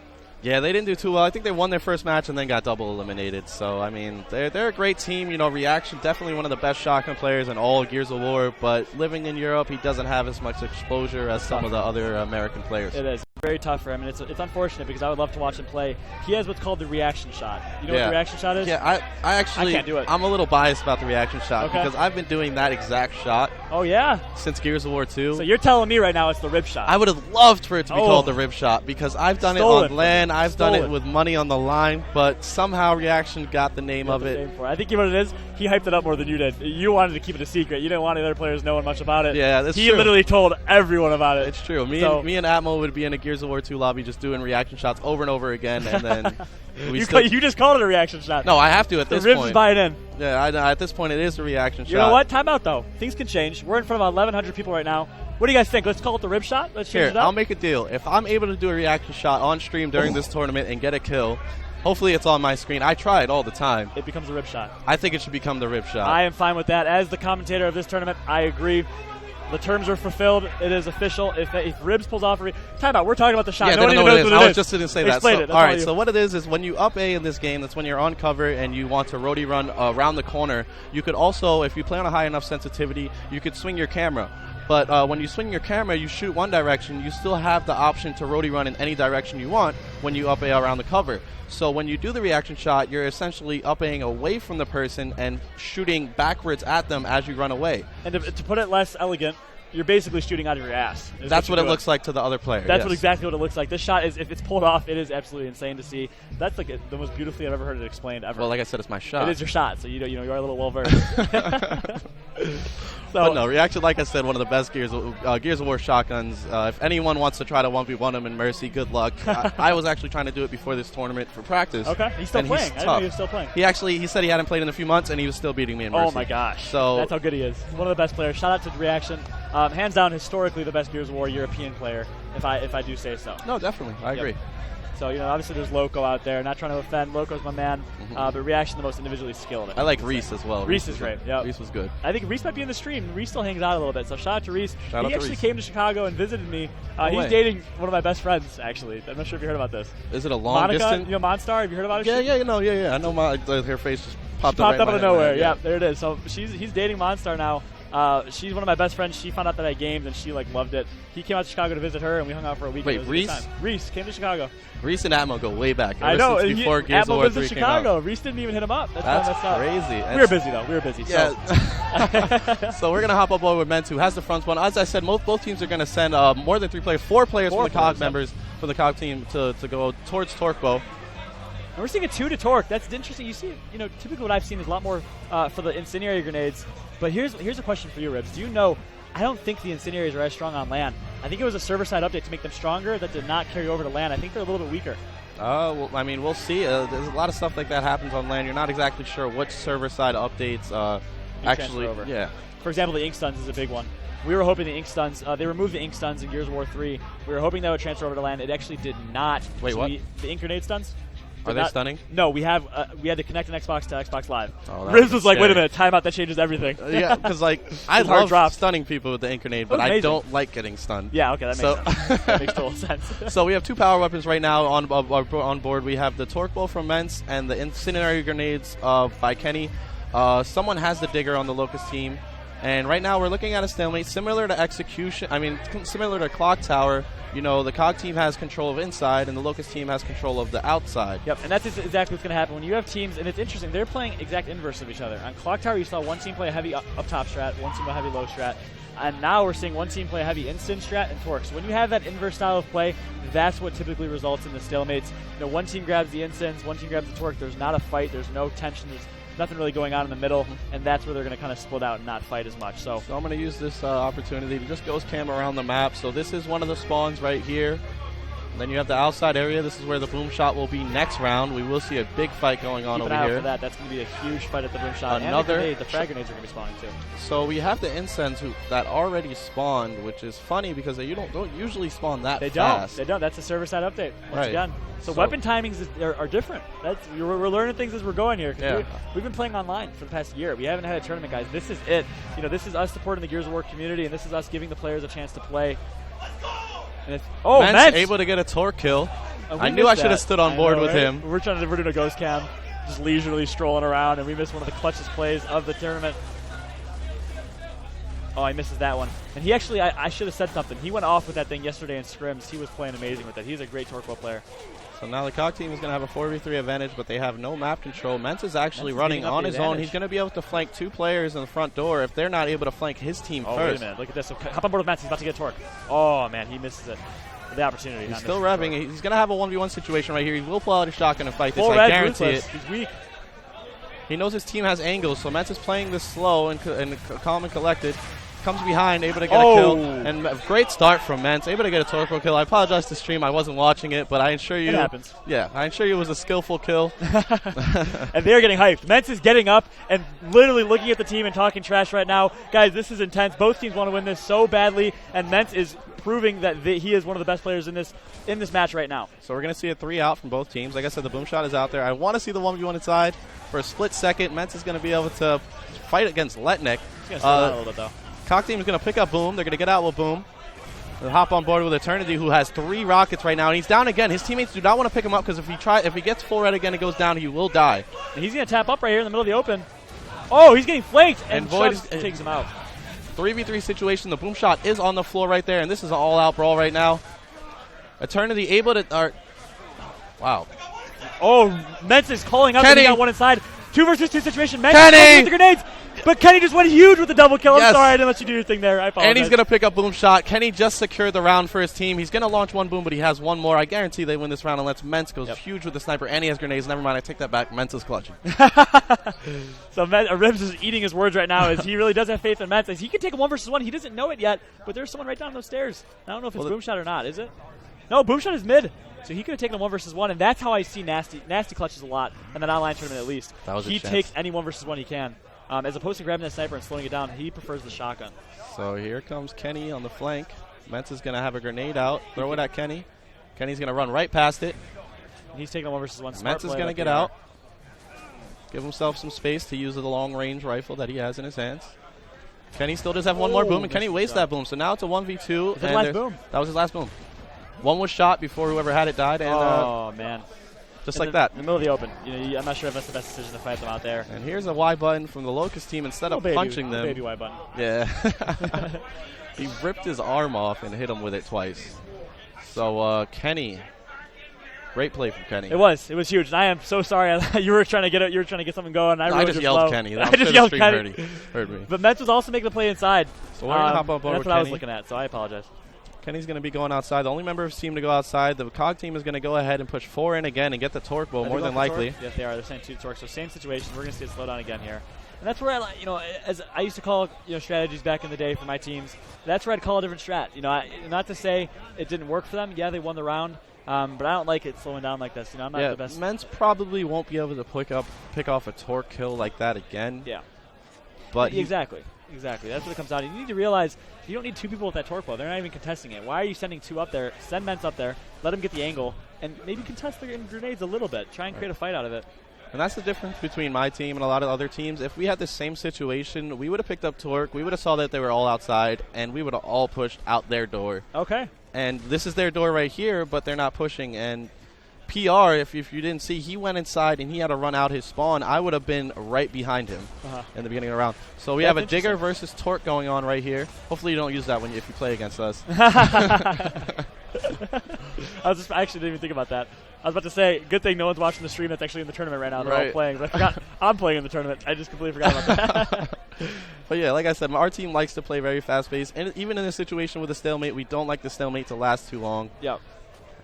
Yeah, they didn't do too well. I think they won their first match and then got double eliminated. So, I mean, they're a great team. Reaction, definitely one of the best shotgun players in all of Gears of War. But living in Europe, he doesn't have as much exposure as some of the other American players. It is very tough for him, and it's unfortunate because I would love to watch him play. He has what's called the reaction shot. You know what the reaction shot is? Yeah, I actually can't do it. I'm a little biased about the reaction shot because I've been doing that exact shot. Oh, yeah? Since Gears of War 2. So you're telling me right now it's the rib shot. I would have loved for it to be called the rib shot because I've done it on LAN, I've done it with money on the line, but somehow Reaction got the name of it. I think you know what it is? He hyped it up more than you did. You wanted to keep it a secret. You didn't want the other players knowing much about it. Yeah, that's true. He literally told everyone about it. It's true. Me and Atmo would be in a Gears of War 2 lobby just doing reaction shots over and over again, and then you just called it a reaction shot. No, I have to at this point. The ribs is buying in. Yeah, at this point it is a reaction shot. You know what? Time out, though. Things can change. We're in front of 1,100 people right now. What do you guys think? Let's call it the rib shot? Let's change it up? I'll make a deal. If I'm able to do a reaction shot on stream during this tournament and get a kill, hopefully it's on my screen. I try it all the time. It becomes a rib shot. I think it should become the rib shot. I am fine with that. As the commentator of this tournament, I agree. The terms are fulfilled. It is official. If Ribs pulls off time out. We're talking about the shot. Yeah, no one even knows what it is. I was just going to say that. Explain it. All right, so what it is when you up A in this game, that's when you're on cover and you want to roadie run around the corner. You could also, if you play on a high enough sensitivity, you could swing your camera. But when you swing your camera, you shoot one direction, you still have the option to roadie run in any direction you want when you up A around the cover. So when you do the reaction shot, you're essentially up Aing away from the person and shooting backwards at them as you run away. And to put it less elegant, you're basically shooting out of your ass. That's what it looks like to the other player. That's exactly what it looks like. This shot is, if it's pulled off, it is absolutely insane to see. That's like the most beautifully I've ever heard it explained ever. Well, like I said, it's my shot. It is your shot, so you are a little well versed. But no, reaction, like I said, one of the best Gears of War shotguns. If anyone wants to try to 1v1 him in Mercy, good luck. I was actually trying to do it before this tournament for practice. Okay, he's still playing. I didn't know he was still playing. He said he hadn't played in a few months, and he was still beating me in Mercy. Oh my gosh, so that's how good he is. He's one of the best players. Shout out to Reaction. Hands down, historically the best Gears of War European player, if I do say so. No, definitely, I agree. So, obviously there's Loco out there. Not trying to offend. Loco's my man. But Reaction the most individually skilled. I like Reese as well. Reese is great. Yeah, Reese was good. I think Reese might be in the stream. Reese still hangs out a little bit. So shout out to Reese. He actually came to Chicago and visited me. He's dating one of my best friends, actually. I'm not sure if you heard about this. Is it a long distance? Monstar. Have you heard about it? Yeah. I know her face just popped up right out of nowhere. Yeah, there it is. So he's dating Monstar now. She's one of my best friends. She found out that I gamed and she loved it. He came out to Chicago to visit her and we hung out for a week. Wait, Reese? Reese came to Chicago. Reese and Atmo go way back. I know. Since before Gears of War 3 in Chicago. Reese didn't even hit him up. That's crazy. We were busy though. We were busy. Yeah. So we're gonna hop up over with Mentu, who has the front spawn. As I said, both teams are gonna send more than 4 players from the COG members from the COG team to go towards Torquebo. And we're seeing a 2 to Torque. That's interesting. You see, typically what I've seen is a lot more for the incendiary grenades. But here's a question for you, Ribs. Do you know? I don't think the incendiaries are as strong on land. I think it was a server-side update to make them stronger that did not carry over to land. I think they're a little bit weaker. Well, I mean, we'll see. There's a lot of stuff like that happens on land. You're not exactly sure which server-side updates actually. Over. Yeah. For example, the ink stuns is a big one. We were hoping the ink stuns. They removed the ink stuns in Gears of War 3. We were hoping that would transfer over to land. It actually did not. Wait, so what? The ink grenade stuns. Are they stunning? No, we had to connect an Xbox to Xbox Live. Oh, Riz was like, wait a minute, timeout, that changes everything. Yeah, because I love stunning people with the ink grenade, but I don't like getting stunned. Yeah, okay, that makes sense. That makes total sense. So we have 2 power weapons right now on board. We have the Torque Bow from Mence and the incendiary grenades by Kenny. Someone has the Digger on the Locust team. And right now we're looking at a stalemate similar to Execution. I mean, similar to Clock Tower. The COG team has control of inside, and the Locust team has control of the outside. Yep, and that's exactly what's going to happen when you have teams, and it's interesting. They're playing exact inverse of each other. On Clock Tower, you saw one team play a heavy up top strat, one team play a heavy low strat, and now we're seeing one team play a heavy instant strat and Torque. So when you have that inverse style of play, that's what typically results in the stalemates. One team grabs the instants, one team grabs the Torque. There's not a fight. There's no tension. There's nothing really going on in the middle, and that's where they're going to kind of split out and not fight as much. So I'm going to use this opportunity to just ghost cam around the map. So this is one of the spawns right here. Then you have the outside area. This is where the boom shot will be next round. We will see a big fight going on over here. Keep an eye out for that. That's going to be a huge fight at the boom shot. And the frag grenades are going to be spawning too. So we have the incense that already spawned, which is funny because they don't usually spawn that fast. They don't. That's a server-side update once again. So weapon timings are different. We're learning things as we're going here. Yeah. We've been playing online for the past year. We haven't had a tournament, guys. This is it. This is us supporting the Gears of War community, and this is us giving the players a chance to play. And Mence able to get a Torque kill. I knew I should have stood on board with him. We're doing a ghost cam, just leisurely strolling around, and we missed one of the clutchest plays of the tournament. Oh, he misses that one. And he actually, I should have said something. He went off with that thing yesterday in scrims. He was playing amazing with it. He's a great Torquebo player. So now the COG team is going to have a 4v3 advantage, but they have no map control. Mence is actually running on his own. He's going to be able to flank 2 players in the front door if they're not able to flank his team first. Wait a minute. Look at this. So, hop on board with Mence. He's about to get Torque. Oh, man. He misses it. The opportunity. He's still revving. He's going to have a 1v1 situation right here. He will pull out his shotgun and fight this. I guarantee it. He's weak. He knows his team has angles, so Mence is playing this slow and calm and collected. Comes behind, able to get a kill. And a great start from Mence, able to get a Torquebo kill. I apologize to stream, I wasn't watching it, but I assure you. It happens. Yeah, I assure you it was a skillful kill. And they're getting hyped. Mence is getting up and literally looking at the team and talking trash right now. Guys, this is intense. Both teams want to win this so badly, and Mence is proving that he is one of the best players in this match right now. So we're going to see a 3 out from both teams. Like I said, the boom shot is out there. I want to see the 1v1 inside. For a split second, Mence is going to be able to fight against Letnik. He's going to slow down a little bit, though. COG team is going to pick up Boom. They're going to get out with Boom. They'll hop on board with Eternity, who has 3 rockets right now, and he's down again. His teammates do not want to pick him up because if he gets full red again and goes down, he will die. And he's going to tap up right here in the middle of the open. Oh, he's getting flanked, and Void takes him out. 3v3 situation. The boom shot is on the floor right there, and this is an all-out brawl right now. Eternity able to... wow. Oh, Mentz is calling out. Kenny. He got one inside. 2 versus 2 situation. Mentz Kenny. with the grenades. But Kenny just went huge with the double kill. I'm Yes. sorry I didn't let you do your thing there. I apologize. And he's going to pick up boom shot. Kenny just secured the round for his team. He's going to launch one boom, but he has one more. I guarantee they win this round unless Mentz goes huge with the sniper, and he has grenades. Never mind, I take that back. Mentz is clutching. So Ribs is eating his words right now as he really does have faith in Mentz. As he can take a 1 versus 1. He doesn't know it yet, but there's someone right down those stairs. I don't know if it's boom shot or not. Is it? No, boom shot is mid. So he could have taken a 1 versus 1, and that's how I see Nasty clutches a lot in that online tournament at least. That was he a chance. takes any 1 versus 1 he can. As opposed to grabbing that sniper and slowing it down, he prefers the shotgun. So here comes Kenny on the flank. Mentz is going to have a grenade out. Throw it at Kenny. Kenny's going to run right past it. He's taking a 1 versus 1. Mentz is going to get out. Give himself some space to use the long-range rifle that he has in his hands. Kenny still does have one more boom, and Kenny wastes that boom. So now it's a 1v2. Is that last boom? That was his last boom. One was shot before whoever had it died. And, oh, man. Just like that. In the middle of the open. I'm not sure if that's the best decision to fight them out there. And here's a Y button from the Locust team instead of punching them. Baby Y button. Yeah. He ripped his arm off and hit him with it twice. So Kenny, great play from Kenny. It was huge. And I am so sorry. You were trying to get it. You were trying to get something going. I just yelled Kenny. I just yelled Kenny. Heard me. But Mentz was also making the play inside. So we're gonna hop up over that's what Kenny. I was looking at. So I apologize. Kenny's going to be going outside. The only member of his team to go outside. The COG team is going to go ahead and push 4 in again and get the torque bow more than likely. Yes, they are. They're saying 2 torque. So same situation. We're going to see it slow down again here. And that's where as I used to call strategies back in the day for my teams. That's where I'd call a different strat. Not to say it didn't work for them. Yeah, they won the round. But I don't like it slowing down like this. I'm not the best. Mentz probably won't be able to pick off a torque kill like that again. Yeah. But exactly. That's what it comes down to. You need to realize you don't need 2 people with that torque bow. They're not even contesting it. Why are you sending 2 up there? Send Mentz up there. Let him get the angle. And maybe contest the grenades a little bit. Try and create a fight out of it. And that's the difference between my team and a lot of other teams. If we had the same situation, we would have picked up torque. We would have saw that they were all outside. And we would have all pushed out their door. Okay. And this is their door right here, but they're not pushing. And PR, if you didn't see, he went inside and he had to run out his spawn. I would have been right behind him in the beginning of the round. So we have a Digger versus Torque going on right here. Hopefully you don't use that if you play against us. I actually didn't even think about that. I was about to say, good thing no one's watching the stream that's actually in the tournament right now. They're all playing. But I forgot I'm playing in the tournament. I just completely forgot about that. But yeah, like I said, our team likes to play very fast-paced. And even in a situation with a stalemate, we don't like the stalemate to last too long. Yep.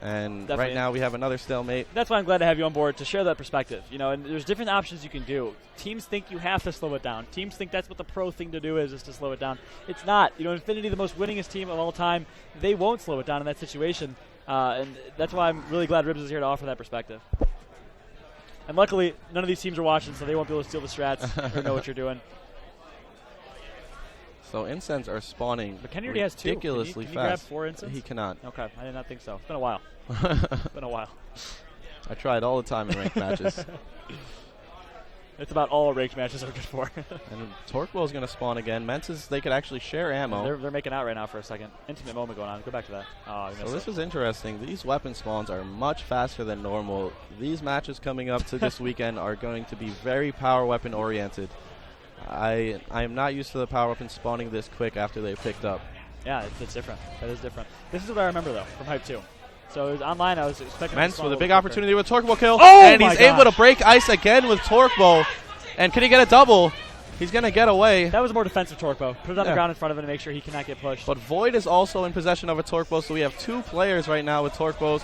And right now we have another stalemate. That's why I'm glad to have you on board to share that perspective. And there's different options you can do. Teams think you have to slow it down. Teams think that's what the pro thing to do is to slow it down. It's not. Infinity, the most winningest team of all time, they won't slow it down in that situation. And that's why I'm really glad Ribs is here to offer that perspective. And luckily, none of these teams are watching, so they won't be able to steal the strats or know what you're doing. So incense are spawning Kenny has 2. ridiculously Can fast. he grab 4 incense? He cannot. Okay, I did not think so. It's been a while. It's been a while. I tried all the time in ranked matches. It's about all ranked matches are good for. And Torquewell is going to spawn again. Mentz, they could actually share ammo. They're making out right now for a second. Intimate moment going on. Go back to that. Oh, so this is interesting. These weapon spawns are much faster than normal. These matches coming up to this weekend are going to be very power weapon oriented. I am not used to the power weapon spawning this quick after they picked up. Yeah, it's different. That is different. This is what I remember, though, from Hype 2. So it was online, I was expecting Mentz with a big opportunity with Torquewell kill. Oh, and he's able to break ice again with Torquewell. And can he get a double? He's going to get away. That was a more defensive torque bow. Put it on the ground in front of him to make sure he cannot get pushed. But Void is also in possession of a torque bow, so we have 2 players right now with torque bows.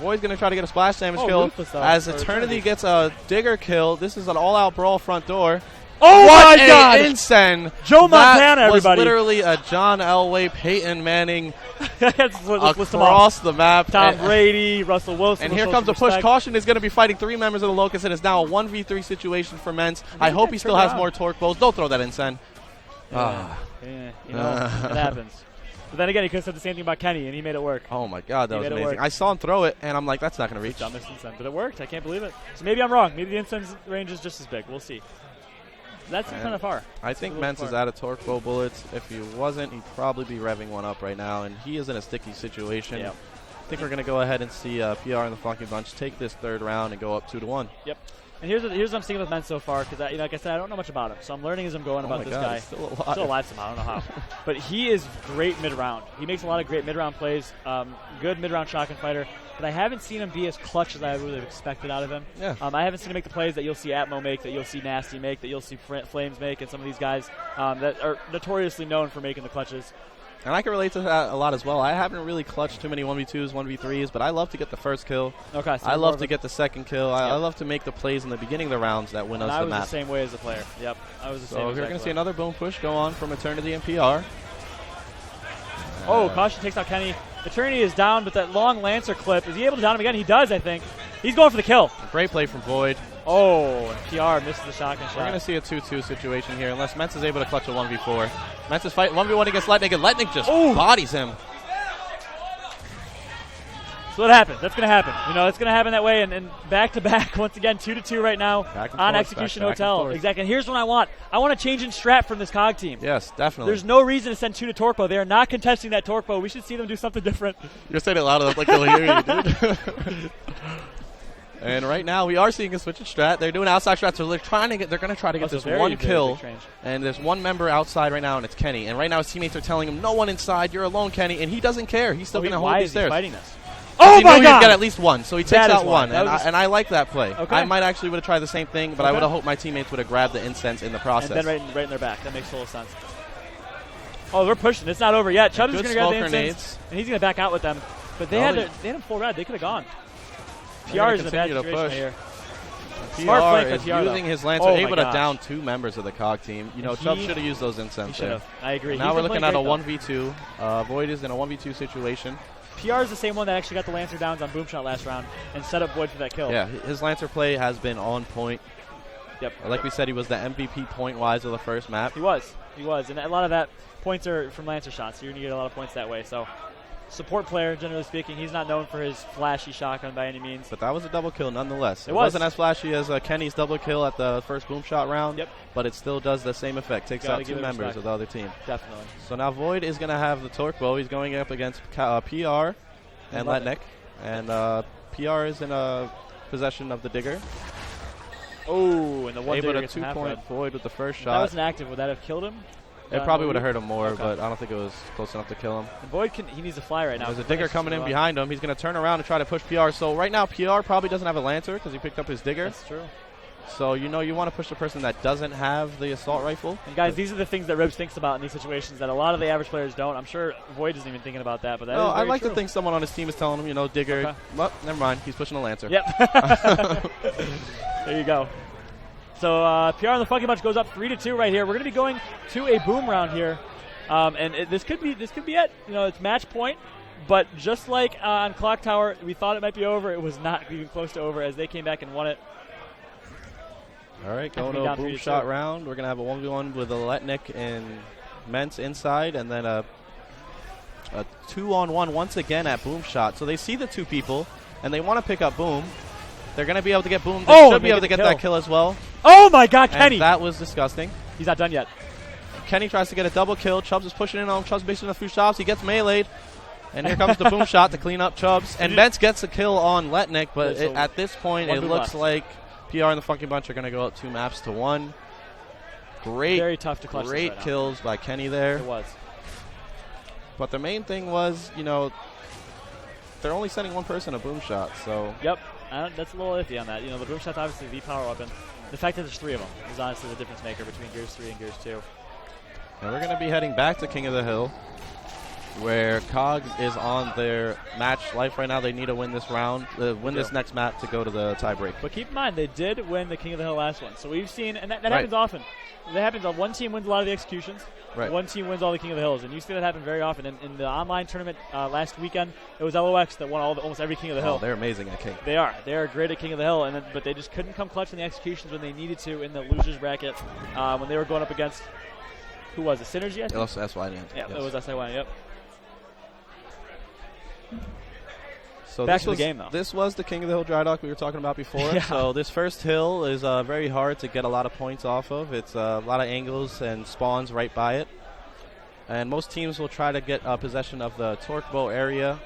Void's going to try to get a splash damage kill as Eternity gets a Digger kill. This is an all-out brawl front door. Oh what my God! Insane. Joe Montana, that everybody. was literally a John Elway, Peyton Manning let's across the map. Tom Brady, Russell Wilson. And here comes a push. Caution is going to be fighting 3 members of the Locust. It is now a 1v3 situation for Mentz. I hope he still has more torque bows. Don't throw that in, Sen. Yeah, it happens. But then again, he could have said the same thing about Kenny, and he made it work. Oh, my God, that was amazing. I saw him throw it, and I'm like, that's not going to reach. Dumbest incense, but it worked. I can't believe it. So maybe I'm wrong. Maybe the incense range is just as big. We'll see. That's kind of far. I think Mentz is out of torque bow bullets. If he wasn't, he'd probably be revving one up right now, and he is in a sticky situation. Yep. I think we're going to go ahead and see PR and the Funky Bunch take this 3rd round and go up 2-1. Yep. And here's what I'm seeing with Mence so far, because like I said, I don't know much about him, so I'm learning as I'm going about this guy. He's still alive. Still alive somehow, I don't know how. But he is great mid-round. He makes a lot of great mid-round plays, good mid-round shotgun fighter, but I haven't seen him be as clutch as I would have expected out of him. Yeah. I haven't seen him make the plays that you'll see Atmo make, that you'll see Nasty make, that you'll see Flames make, and some of these guys that are notoriously known for making the clutches. And I can relate to that a lot as well. I haven't really clutched too many 1v2s, 1v3s, but I love to get the first kill. Okay. So I love to get the second kill. I love to make the plays in the beginning of the rounds that win us the map. I was the same way as a player. Yep. I was the same. So you're going to see another boom push go on from Eternity and PR. Oh, Caution takes out Kenny. Eternity is down, but that long Lancer clip, is he able to down him again? He does, I think. He's going for the kill. Great play from Void. Oh, and PR misses the shotgun shot. We're going to see a 2-2 situation here unless Mence is able to clutch a 1v4. Mence is fighting 1v1 against Lightning, and Lightning just bodies him. So what happens? That's going to happen. It's going to happen that way, and back-to-back, once again, 2-2 right now on Execution Hotel. Exactly, and here's what I want. I want a change in strat from this COG team. Yes, definitely. There's no reason to send 2 to Torpo. They are not contesting that Torpo. We should see them do something different. You're saying it loud enough like they'll hear you, dude. And right now we are seeing a switch in strat. They're doing outside strat, so they're going to try to get this one kill. And there's one member outside right now, and it's Kenny. And right now his teammates are telling him, no one inside, you're alone, Kenny. And he doesn't care. He's still going to hold these stairs. Why is he fighting this? Oh my God! He'd get at least one, so he takes out one. And I like that play. Okay. I might actually would have tried the same thing, but I would have hoped my teammates would have grabbed the incense in the process. And then right in their back. That makes total sense. Oh, they're pushing. It's not over yet. Chubbs is going to grab the incense, and he's going to back out with them. But they had him full red. They could have gone. PR is in a bad situation here. PR is using his Lancer, able to down 2 members of the COG team. Chubb should have used those incense. He should have. I agree. Now we're looking at a 1v2. Void is in a 1v2 situation. PR is the same one that actually got the Lancer downs on Boomshot last round and set up Void for that kill. Yeah, his Lancer play has been on point. Yep. Like we said, he was the MVP point-wise of the first map. He was. And a lot of that points are from Lancer shots, so you're going to get a lot of points that way. So, support player, generally speaking. He's not known for his flashy shotgun by any means. But that was a double kill nonetheless. It was. wasn't as flashy as Kenny's double kill at the first boom shot round. Yep. But it still does the same effect. Takes out 2 members of the other team. Definitely. So now Void is going to have the torque bow. He's going up against PR and Letnik. And PR is in possession of the digger. Oh, and the one able digger to gets 2-point Void with the first shot. That was an active. Would that have killed him? It probably would have hurt him more, but I don't think it was close enough to kill him. And Void he needs to fly right now. There's a digger coming in behind him. He's going to turn around and try to push PR. So right now, PR probably doesn't have a Lancer because he picked up his digger. That's true. So you want to push the person that doesn't have the assault rifle. And guys, these are the things that Ribs thinks about in these situations that a lot of the average players don't. I'm sure Void isn't even thinking about that, but I like to think someone on his team is telling him, digger. Okay. Well, never mind. He's pushing a Lancer. Yep. There you go. So PR on the Funky Bunch goes up 3-2 right here. We're going to be going to a boom round here. And this could be it. It's match point, but just like on Clock Tower, we thought it might be over. It was not even close to over as they came back and won it. All right, going to a boom shot round. We're going to have a 1v1 with a Letnik and Mence inside, and then a 2-on-1 once again at boom shot. So they see the 2 people, and they want to pick up boom. They're going to be able to get boom. They should be able to get that kill as well. Oh, my God, Kenny. And that was disgusting. He's not done yet. Kenny tries to get a double kill. Chubbs is pushing in on him. Chubbs basing a few shots. He gets meleeed. And here comes the boom shot to clean up Chubbs. And Mence gets a kill on Letnik, but at this point, it looks like PR and the Funky Bunch are going to go up 2 maps to 1. Very tough to clutch. Great kills by Kenny there. It was. But the main thing was, they're only sending one person a boom shot. So yep, that's a little iffy on that. The boom shot's obviously the power weapon. The fact that there's 3 of them is honestly the difference maker between Gears 3 and Gears 2. And we're going to be heading back to King of the Hill, where COG is on their match life right now. They need to win this round, win this next map to go to the tiebreak. But keep in mind, they did win the King of the Hill last one. So we've seen, and that happens often. That happens. One team wins a lot of the executions. Right. One team wins all the King of the Hills. And you see that happen very often. In the online tournament last weekend, it was LOX that won almost every King of the Hill. They're amazing at King. They are. They are great at King of the Hill, but they just couldn't come clutch in the executions when they needed to in the losers bracket when they were going up against, who was it, Synergy, I think? It was SYN. Yeah, it was SYN, yep. So back to the game, though. This was the King of the Hill dry dock we were talking about before. Yeah. So this first hill is very hard to get a lot of points off of. It's a lot of angles and spawns right by it. And most teams will try to get possession of the torque bow area.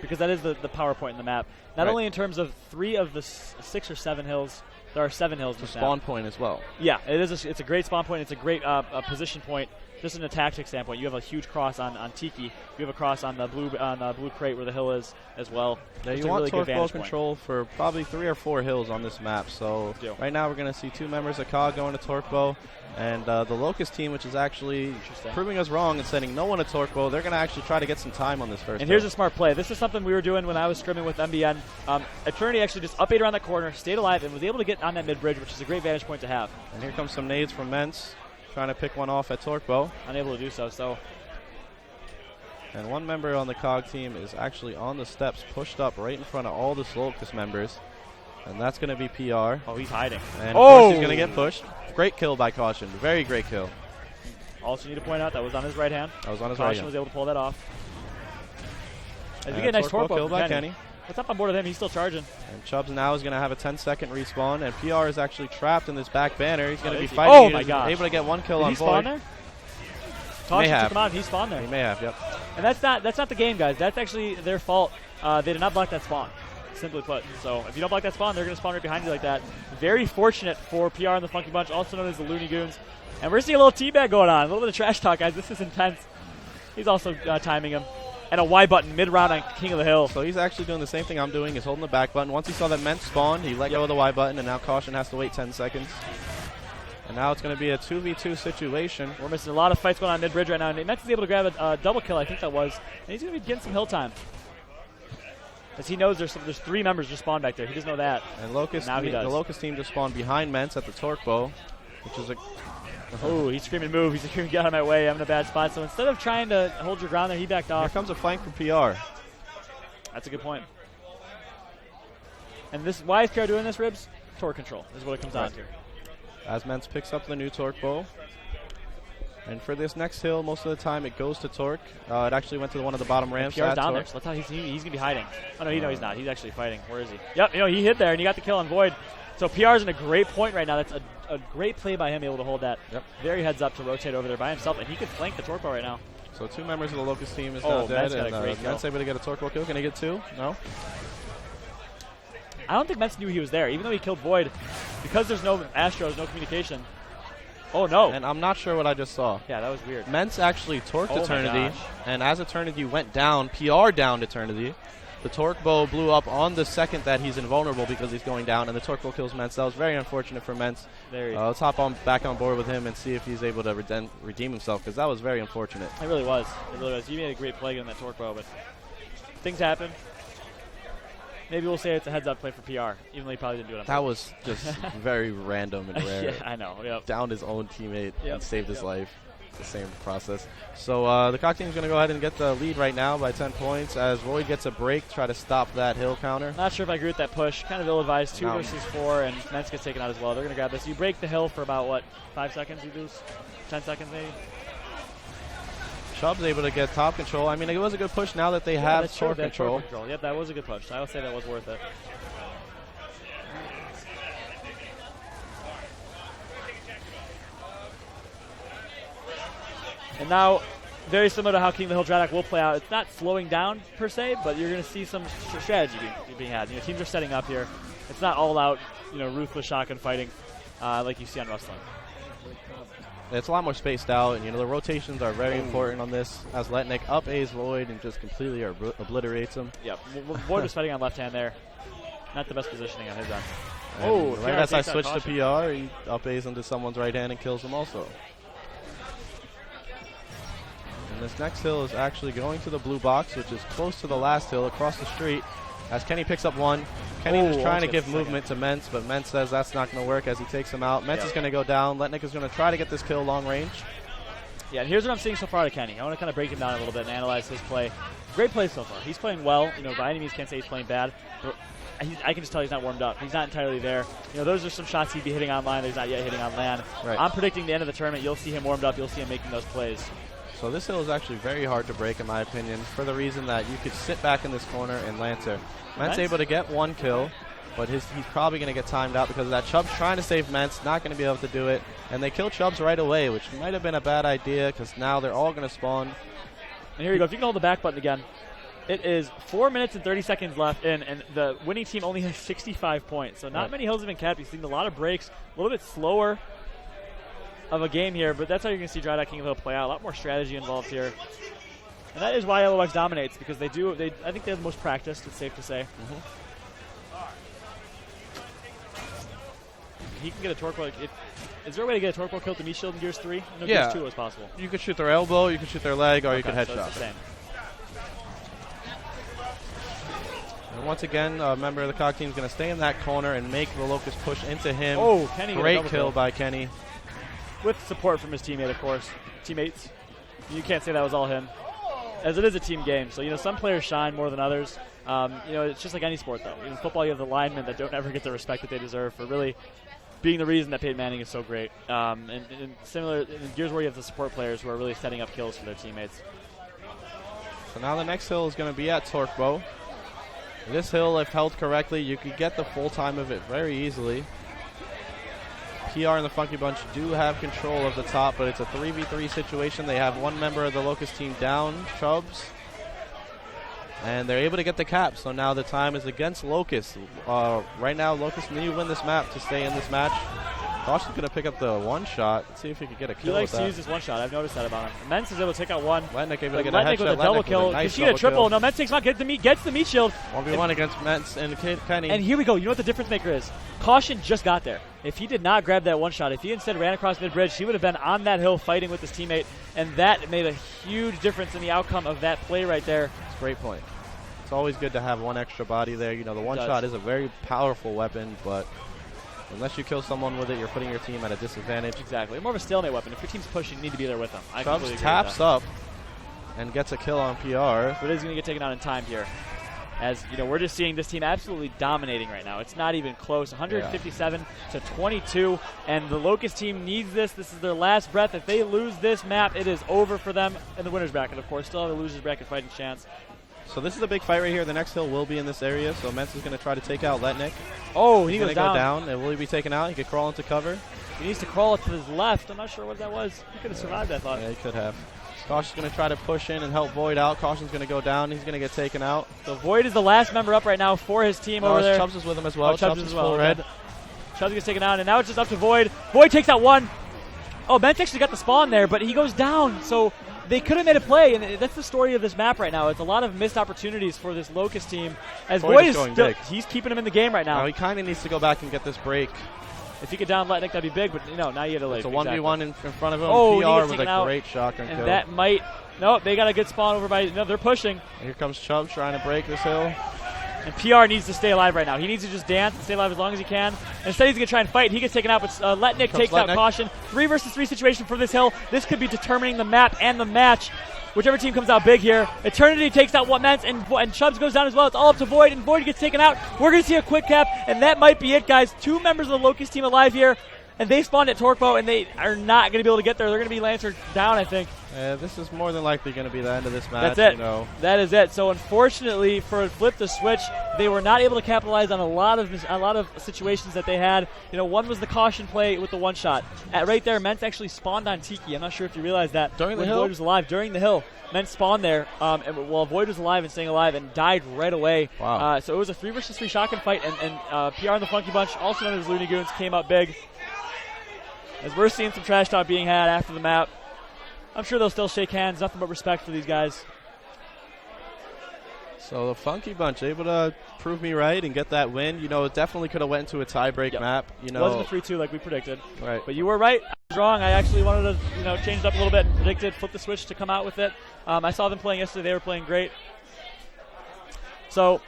because that is the power point in the map. Not Right. only in terms of 3 of the 6 or 7 hills, there are 7 hills in It's a this map. spawn point as well. Yeah, it is. It's a great spawn point. It's a great position point. Just in a tactic standpoint, you have a huge cross on Tiki. You have a cross on the blue crate where the hill is as well. Yeah, Just you a want really good torque ball vantage point. control for probably 3 or 4 hills on this map. So Yeah. right now we're going to see 2 members of COG going to torque bow. And the Locust team, which is actually Interesting. proving us wrong and sending no one a torque bow, they're going to actually try to get some time on this first And here's hill. a smart play. This is something we were doing when I was scrimming with MBN. Eternity actually just up 8 around that corner, stayed alive, and was able to get on that mid-bridge, which is a great vantage point to have. And here comes some nades from Mence, trying to pick one off at torque bow. Unable to do so. And one member on the COG team is actually on the steps, pushed up right in front of all the Locust members. And that's going to be PR. Oh, he's hiding. And of course he's going to get pushed. Great kill by Caution. Very great kill. Also need to point out that was on his right hand. That was on his right Caution hand. was able to pull that off. As we And get a nice torque torque ball bow kill from by Kenny. Kenny. What's up on board with him? He's still charging. And Chubbs now is going to have a 10-second respawn, and PR is actually trapped in this back banner. He's going to be is he? fighting. Oh He my is gosh. able to get 1 kill Did on he spawn Void. there? Caution have. took him on. He spawned there. He may have, yep. And that's not the game, guys. That's actually their fault. They did not block that spawn, simply put. So if you don't block that spawn, they're going to spawn right behind you like that. Very fortunate for PR and the Funky Bunch, also known as the Looney Goons. And we're seeing a little teabag going on, a little bit of trash talk, guys. This is intense. He's also timing him. And a Y button mid-round on King of the Hill. So he's actually doing the same thing I'm doing. He's holding the back button. Once he saw that Ment spawn, he let go of the Y button, and now Caution has to wait 10 seconds. And now it's going to be a 2v2 situation. We're missing a lot of fights going on mid-bridge right now. And Mets is able to grab a double kill, I think that was. And he's going to be getting some hill time. As he knows there's 3 members just spawned back there. He doesn't know that. And Locust, Now he does. the Locust team just spawned behind Mence at the torque bow, which is a... Oh, he's screaming move. He's screaming get out of my way. I'm in a bad spot. So instead of trying to hold your ground there, he backed Here off. comes a flank from PR. That's a good point. And this, why is PR doing this, Ribs? Torque control is what it comes down to. As Mence picks up the new torque bow. And for this next hill, most of the time it goes to torque. It actually went to one of the bottom ramps. PR's down there, so that's how he's going to be hiding. Oh, no, he's not. He's actually fighting. Where is he? Yep, he hid there, and he got the kill on Void. So PR's in a great point right now. That's a great play by him, able to hold that. Yep. Very heads up to rotate over there by himself, and he could flank the torque bow right now. So 2 members of the Locust team is Oh, now dead. Mence got a And great kill. Mence able to get a torque bow kill. Can he get 2? No? I don't think Mets knew he was there, even though he killed Void. Because there's no Astros, no communication. Oh, no. And I'm not sure what I just saw. Yeah, that was weird. Mence actually torqued Oh my Eternity, gosh. and as Eternity went down, PR downed Eternity. The torque bow blew up on the second that he's invulnerable because he's going down, and the torque bow kills Mence. That was very unfortunate for Mence. Let's hop back on board with him and see if he's able to redeem himself, because that was very unfortunate. It really was. It really was. He made a great play on that torque bow, but things happen. Maybe we'll say it's a heads-up play for PR, even though he probably didn't do it on That purpose. was just very random and rare. Yeah, I know. Yep. Downed his own teammate and saved his Yep. life. The same process. So the COG team is going to go ahead and get the lead right now by 10 points as Void gets a break, try to stop that hill counter. Not sure if I agree with that push. Kind of ill-advised. 2 No. versus 4, and Mence gets taken out as well. They're going to grab this. You break the hill for about, what, 5 seconds you lose? 10 seconds maybe? Chubb's able to get top control. I mean, it was a good push now that they have that's true, torque they have control. Yep, that was a good push. I would say that was worth it. And now, very similar to how King of the Hill Dradak will play out, it's not slowing down per se, but you're going to see some strategy being had. Teams are setting up here. It's not all out, ruthless shotgun fighting like you see on wrestling. It's a lot more spaced out, and the rotations are very important on this. As Letnik up A's Void and just completely obliterates him. Yep, Void was fighting on left hand there. Not the best positioning on his end. And right as I takes out switch to Caution. PR, he up A's into someone's right hand and kills him also. And this next hill is actually going to the blue box, which is close to the last hill across the street. As Kenny picks up 1. Kenny was trying to give movement to Mence, but Mence says that's not going to work as he takes him out. Mence is going to go down. Letnik is going to try to get this kill long range. Yeah, and here's what I'm seeing so far to Kenny. I want to kind of break him down a little bit and analyze his play. Great play so far. He's playing well. By any means can't say he's playing bad. But I can just tell he's not warmed up. He's not entirely there. Those are some shots he'd be hitting on line that he's not yet hitting on land. Right. I'm predicting the end of the tournament, you'll see him warmed up. You'll see him making those plays. So this hill is actually very hard to break, in my opinion, for the reason that you could sit back in this corner and Lancer. Mence able to get 1 kill, but he's probably going to get timed out because of that. Chubb's trying to save Mence, not going to be able to do it. And they kill Chubbs right away, which might have been a bad idea because now they're all going to spawn. And here you go. If you can hold the back button again, It is 4 minutes and 30 seconds left in, and the winning team only has 65 points. So not many hills have been capped. You've seen a lot of breaks, a little bit slower of a game here, but that's how you're going to see Dry King of the Hill play out. A lot more strategy involved here. And that is why LOX dominates, because I think they have the most practice, it's safe to say. He can get a torque ball. Is there a way to get a torque ball kill to meat shield in Gears 3? No, Yeah. Gears 2 was possible. You could shoot their elbow, you could shoot their leg, or you could so headshot. it's the same. And once again, a member of the COG team is going to stay in that corner and make the Locust push into him. Oh, Kenny! Great kill by Kenny. With support from his teammate, of course. Teammates. You can't say that was all him, as it is a team game. So, some players shine more than others. It's just like any sport, though. In football, you have the linemen that don't ever get the respect that they deserve for really being the reason that Peyton Manning is so great. And similar in Gears where you have the support players who are really setting up kills for their teammates. So now the next hill is going to be at Torque Bow. This hill, if held correctly, you could get the full time of it very easily. PR and the Funky Bunch do have control of the top, but it's a 3v3 situation. They have one member of the Locust team down, Chubbs, and they're able to get the cap. So now the time is against Locust. Right now, Locust need to win this map to stay in this match. Caution's going to pick up the one shot. Let's see if he can get a kill. He likes with to that. use this one shot. I've noticed that about him. Mentz is able to take out one. Letnick able to get a Letnick headshot. with a double kill. Nice Can she get a triple? kill. No, Mentz takes one. Gets the meat shield. 1v1 against Mentz and Kenny. And here we go. You know what the difference maker is? Caution just got there. If he did not grab that one shot, if he instead ran across mid-bridge, he would have been on that hill fighting with his teammate, and that made a huge difference in the outcome of that play right there. That's a great point. It's always good to have one extra body there. The one shot is a very powerful weapon, but unless you kill someone with it, you're putting your team at a disadvantage. Exactly. More of a stalemate weapon. If your team's pushing, you need to be there with them. Chubbs taps up and gets a kill on PR. But it is going to get taken out in time here. As we're just seeing this team absolutely dominating right now. It's not even close. 157 to 22, and the Locust team needs this. This is their last breath. If they lose this map, it is over for them in the winner's bracket. Of course, still have a loser's bracket fighting chance. So this is a big fight right here. The next hill will be in this area. So Mentz is going to try to take out Letnick. Oh, he's going to go down. And will he be taken out? He could crawl into cover. He needs to crawl to his left. I'm not sure what that was. He could have survived, I thought. Yeah, he could have. Caution's going to try to push in and help Void out. Caution's going to go down. He's going to get taken out. So Void is the last member up right now for his team over there. Chubbs is with him as well. Chubbs is full red. Chubbs gets taken out, and now it's just up to Void. Void takes out one. Oh, Mentz actually got the spawn there, but he goes down. So they could have made a play, and that's the story of this map right now. It's a lot of missed opportunities for this Locust team. As Void is going still, big. He's keeping him in the game right now. He kind of needs to go back and get this break. If he could down Letnick, that'd be big, but now you had to leave. It's a 1v1 in front of him. Oh, PR with a great shotgun kill. And that might... No, they got a good spawn over by... No, they're pushing. Here comes Chubbs trying to break this hill. And PR needs to stay alive right now. He needs to just dance and stay alive as long as he can. Instead, he's going to try and fight. He gets taken out, but Letnick takes out Caution. 3 versus 3 situation for this hill. This could be determining the map and the match. Whichever team comes out big here. Eternity takes out one Mentz, and Chubbs goes down as well. It's all up to Void, and Void gets taken out. We're going to see a quick cap, and that might be it, guys. 2 members of the Locust team alive here, and they spawned at Torque Bow, and they are not going to be able to get there. They're going to be Lancer down, I think. This is more than likely going to be the end of this match. That's it. That is it. So unfortunately for Flip the Switch, they were not able to capitalize on a lot of situations that they had. One was the caution play with the one shot. Right there, Mentz actually spawned on Tiki. I'm not sure if you realized that. During the hill? Void was alive. During the hill. Mentz spawned there while Void was alive and staying alive and died right away. Wow. So it was a 3 versus 3 shotgun fight, and PR and the Funky Bunch, also known as Looney Goons, came out big. As we're seeing some trash talk being had after the map. I'm sure they'll still shake hands. Nothing but respect for these guys. So the Funky Bunch able to prove me right and get that win. It definitely could have went into a tiebreak map. It wasn't a 3-2 like we predicted. Right. But you were right. I was wrong. I actually wanted to change it up a little bit and predicted Flip the Switch to come out with it. I saw them playing yesterday. They were playing great. So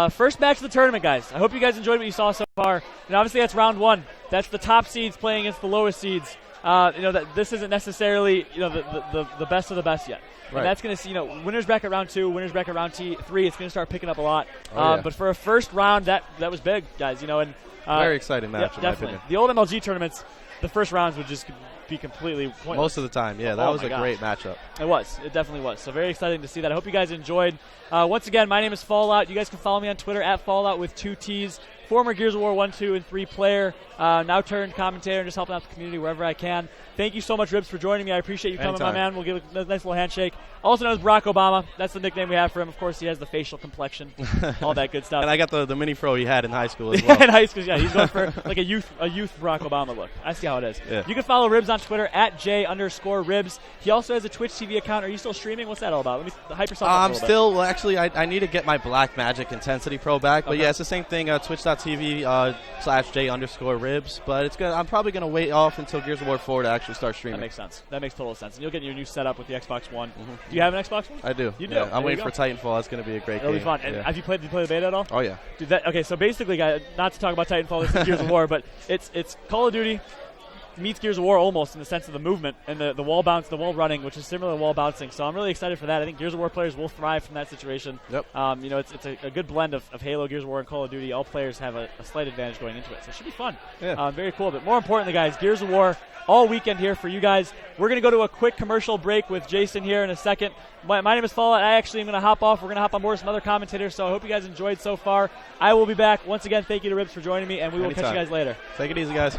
first match of the tournament, guys. I hope you guys enjoyed what you saw so far. And obviously that's round 1. That's the top seeds playing against the lowest seeds. That this isn't necessarily the best of the best yet. Right. And that's going to see winners bracket round 2, winners bracket round 3. It's going to start picking up a lot. Yeah. But for a first round, that was big, guys. And very exciting match, in my definitely. opinion. The old MLG tournaments, the first rounds would just be completely pointless. Most of the time, yeah. That was a great matchup. It was. It definitely was. So very exciting to see that. I hope you guys enjoyed. Once again, my name is Fallout. You guys can follow me on Twitter at Fallout with 2 T's. former Gears of War 1, 2, and 3 player, now turned commentator and just helping out the community wherever I can. Thank you so much, Ribs, for joining me. I appreciate you coming, my man. We'll give a nice little handshake. Also known as Barack Obama. That's the nickname we have for him. Of course, he has the facial complexion, all that good stuff. And I got the mini fro he had in high school as well. In high school, yeah. He's going for like a youth Barack Obama look. I see how it is. Yeah. You can follow Ribs on Twitter at @J_Ribs. He also has a Twitch TV account. Are you still streaming? What's that all about? Let me hype yourself up a little still, well, actually, I need to get my Black Magic Intensity Pro back. But Okay. yeah, it's the same thing, twitch.tv /J_Ribs. But it's good. I'm probably going to wait off until Gears of War 4 to actually start streaming. That makes sense. That makes total sense. And you'll get your new setup with the Xbox One. Do you have an Xbox One? I do. You do? Yeah, There I'm you waiting go. for Titanfall. That's going to be a great It'll game. be fun. And Yeah. have you played the beta at all? Oh, yeah. Dude, okay, so basically, guys, not to talk about Titanfall, this is Gears of War, but it's Call of Duty meets Gears of War almost in the sense of the movement and the wall bounce, the wall running, which is similar to wall bouncing. So I'm really excited for that. I think Gears of War players will thrive from that situation. Yep. It's a good blend of Halo, Gears of War, and Call of Duty. All players have a slight advantage going into it, so it should be fun. Yeah. Very cool. But more importantly, guys, Gears of War all weekend here for you guys. We're going to go to a quick commercial break with Jason here in a second. My name is Fallout. I actually am going to hop off. We're going to hop on board with some other commentators, so I hope you guys enjoyed so far. I will be back. Once again, thank you to Ribs for joining me, and we will catch you guys later. Take it easy, guys.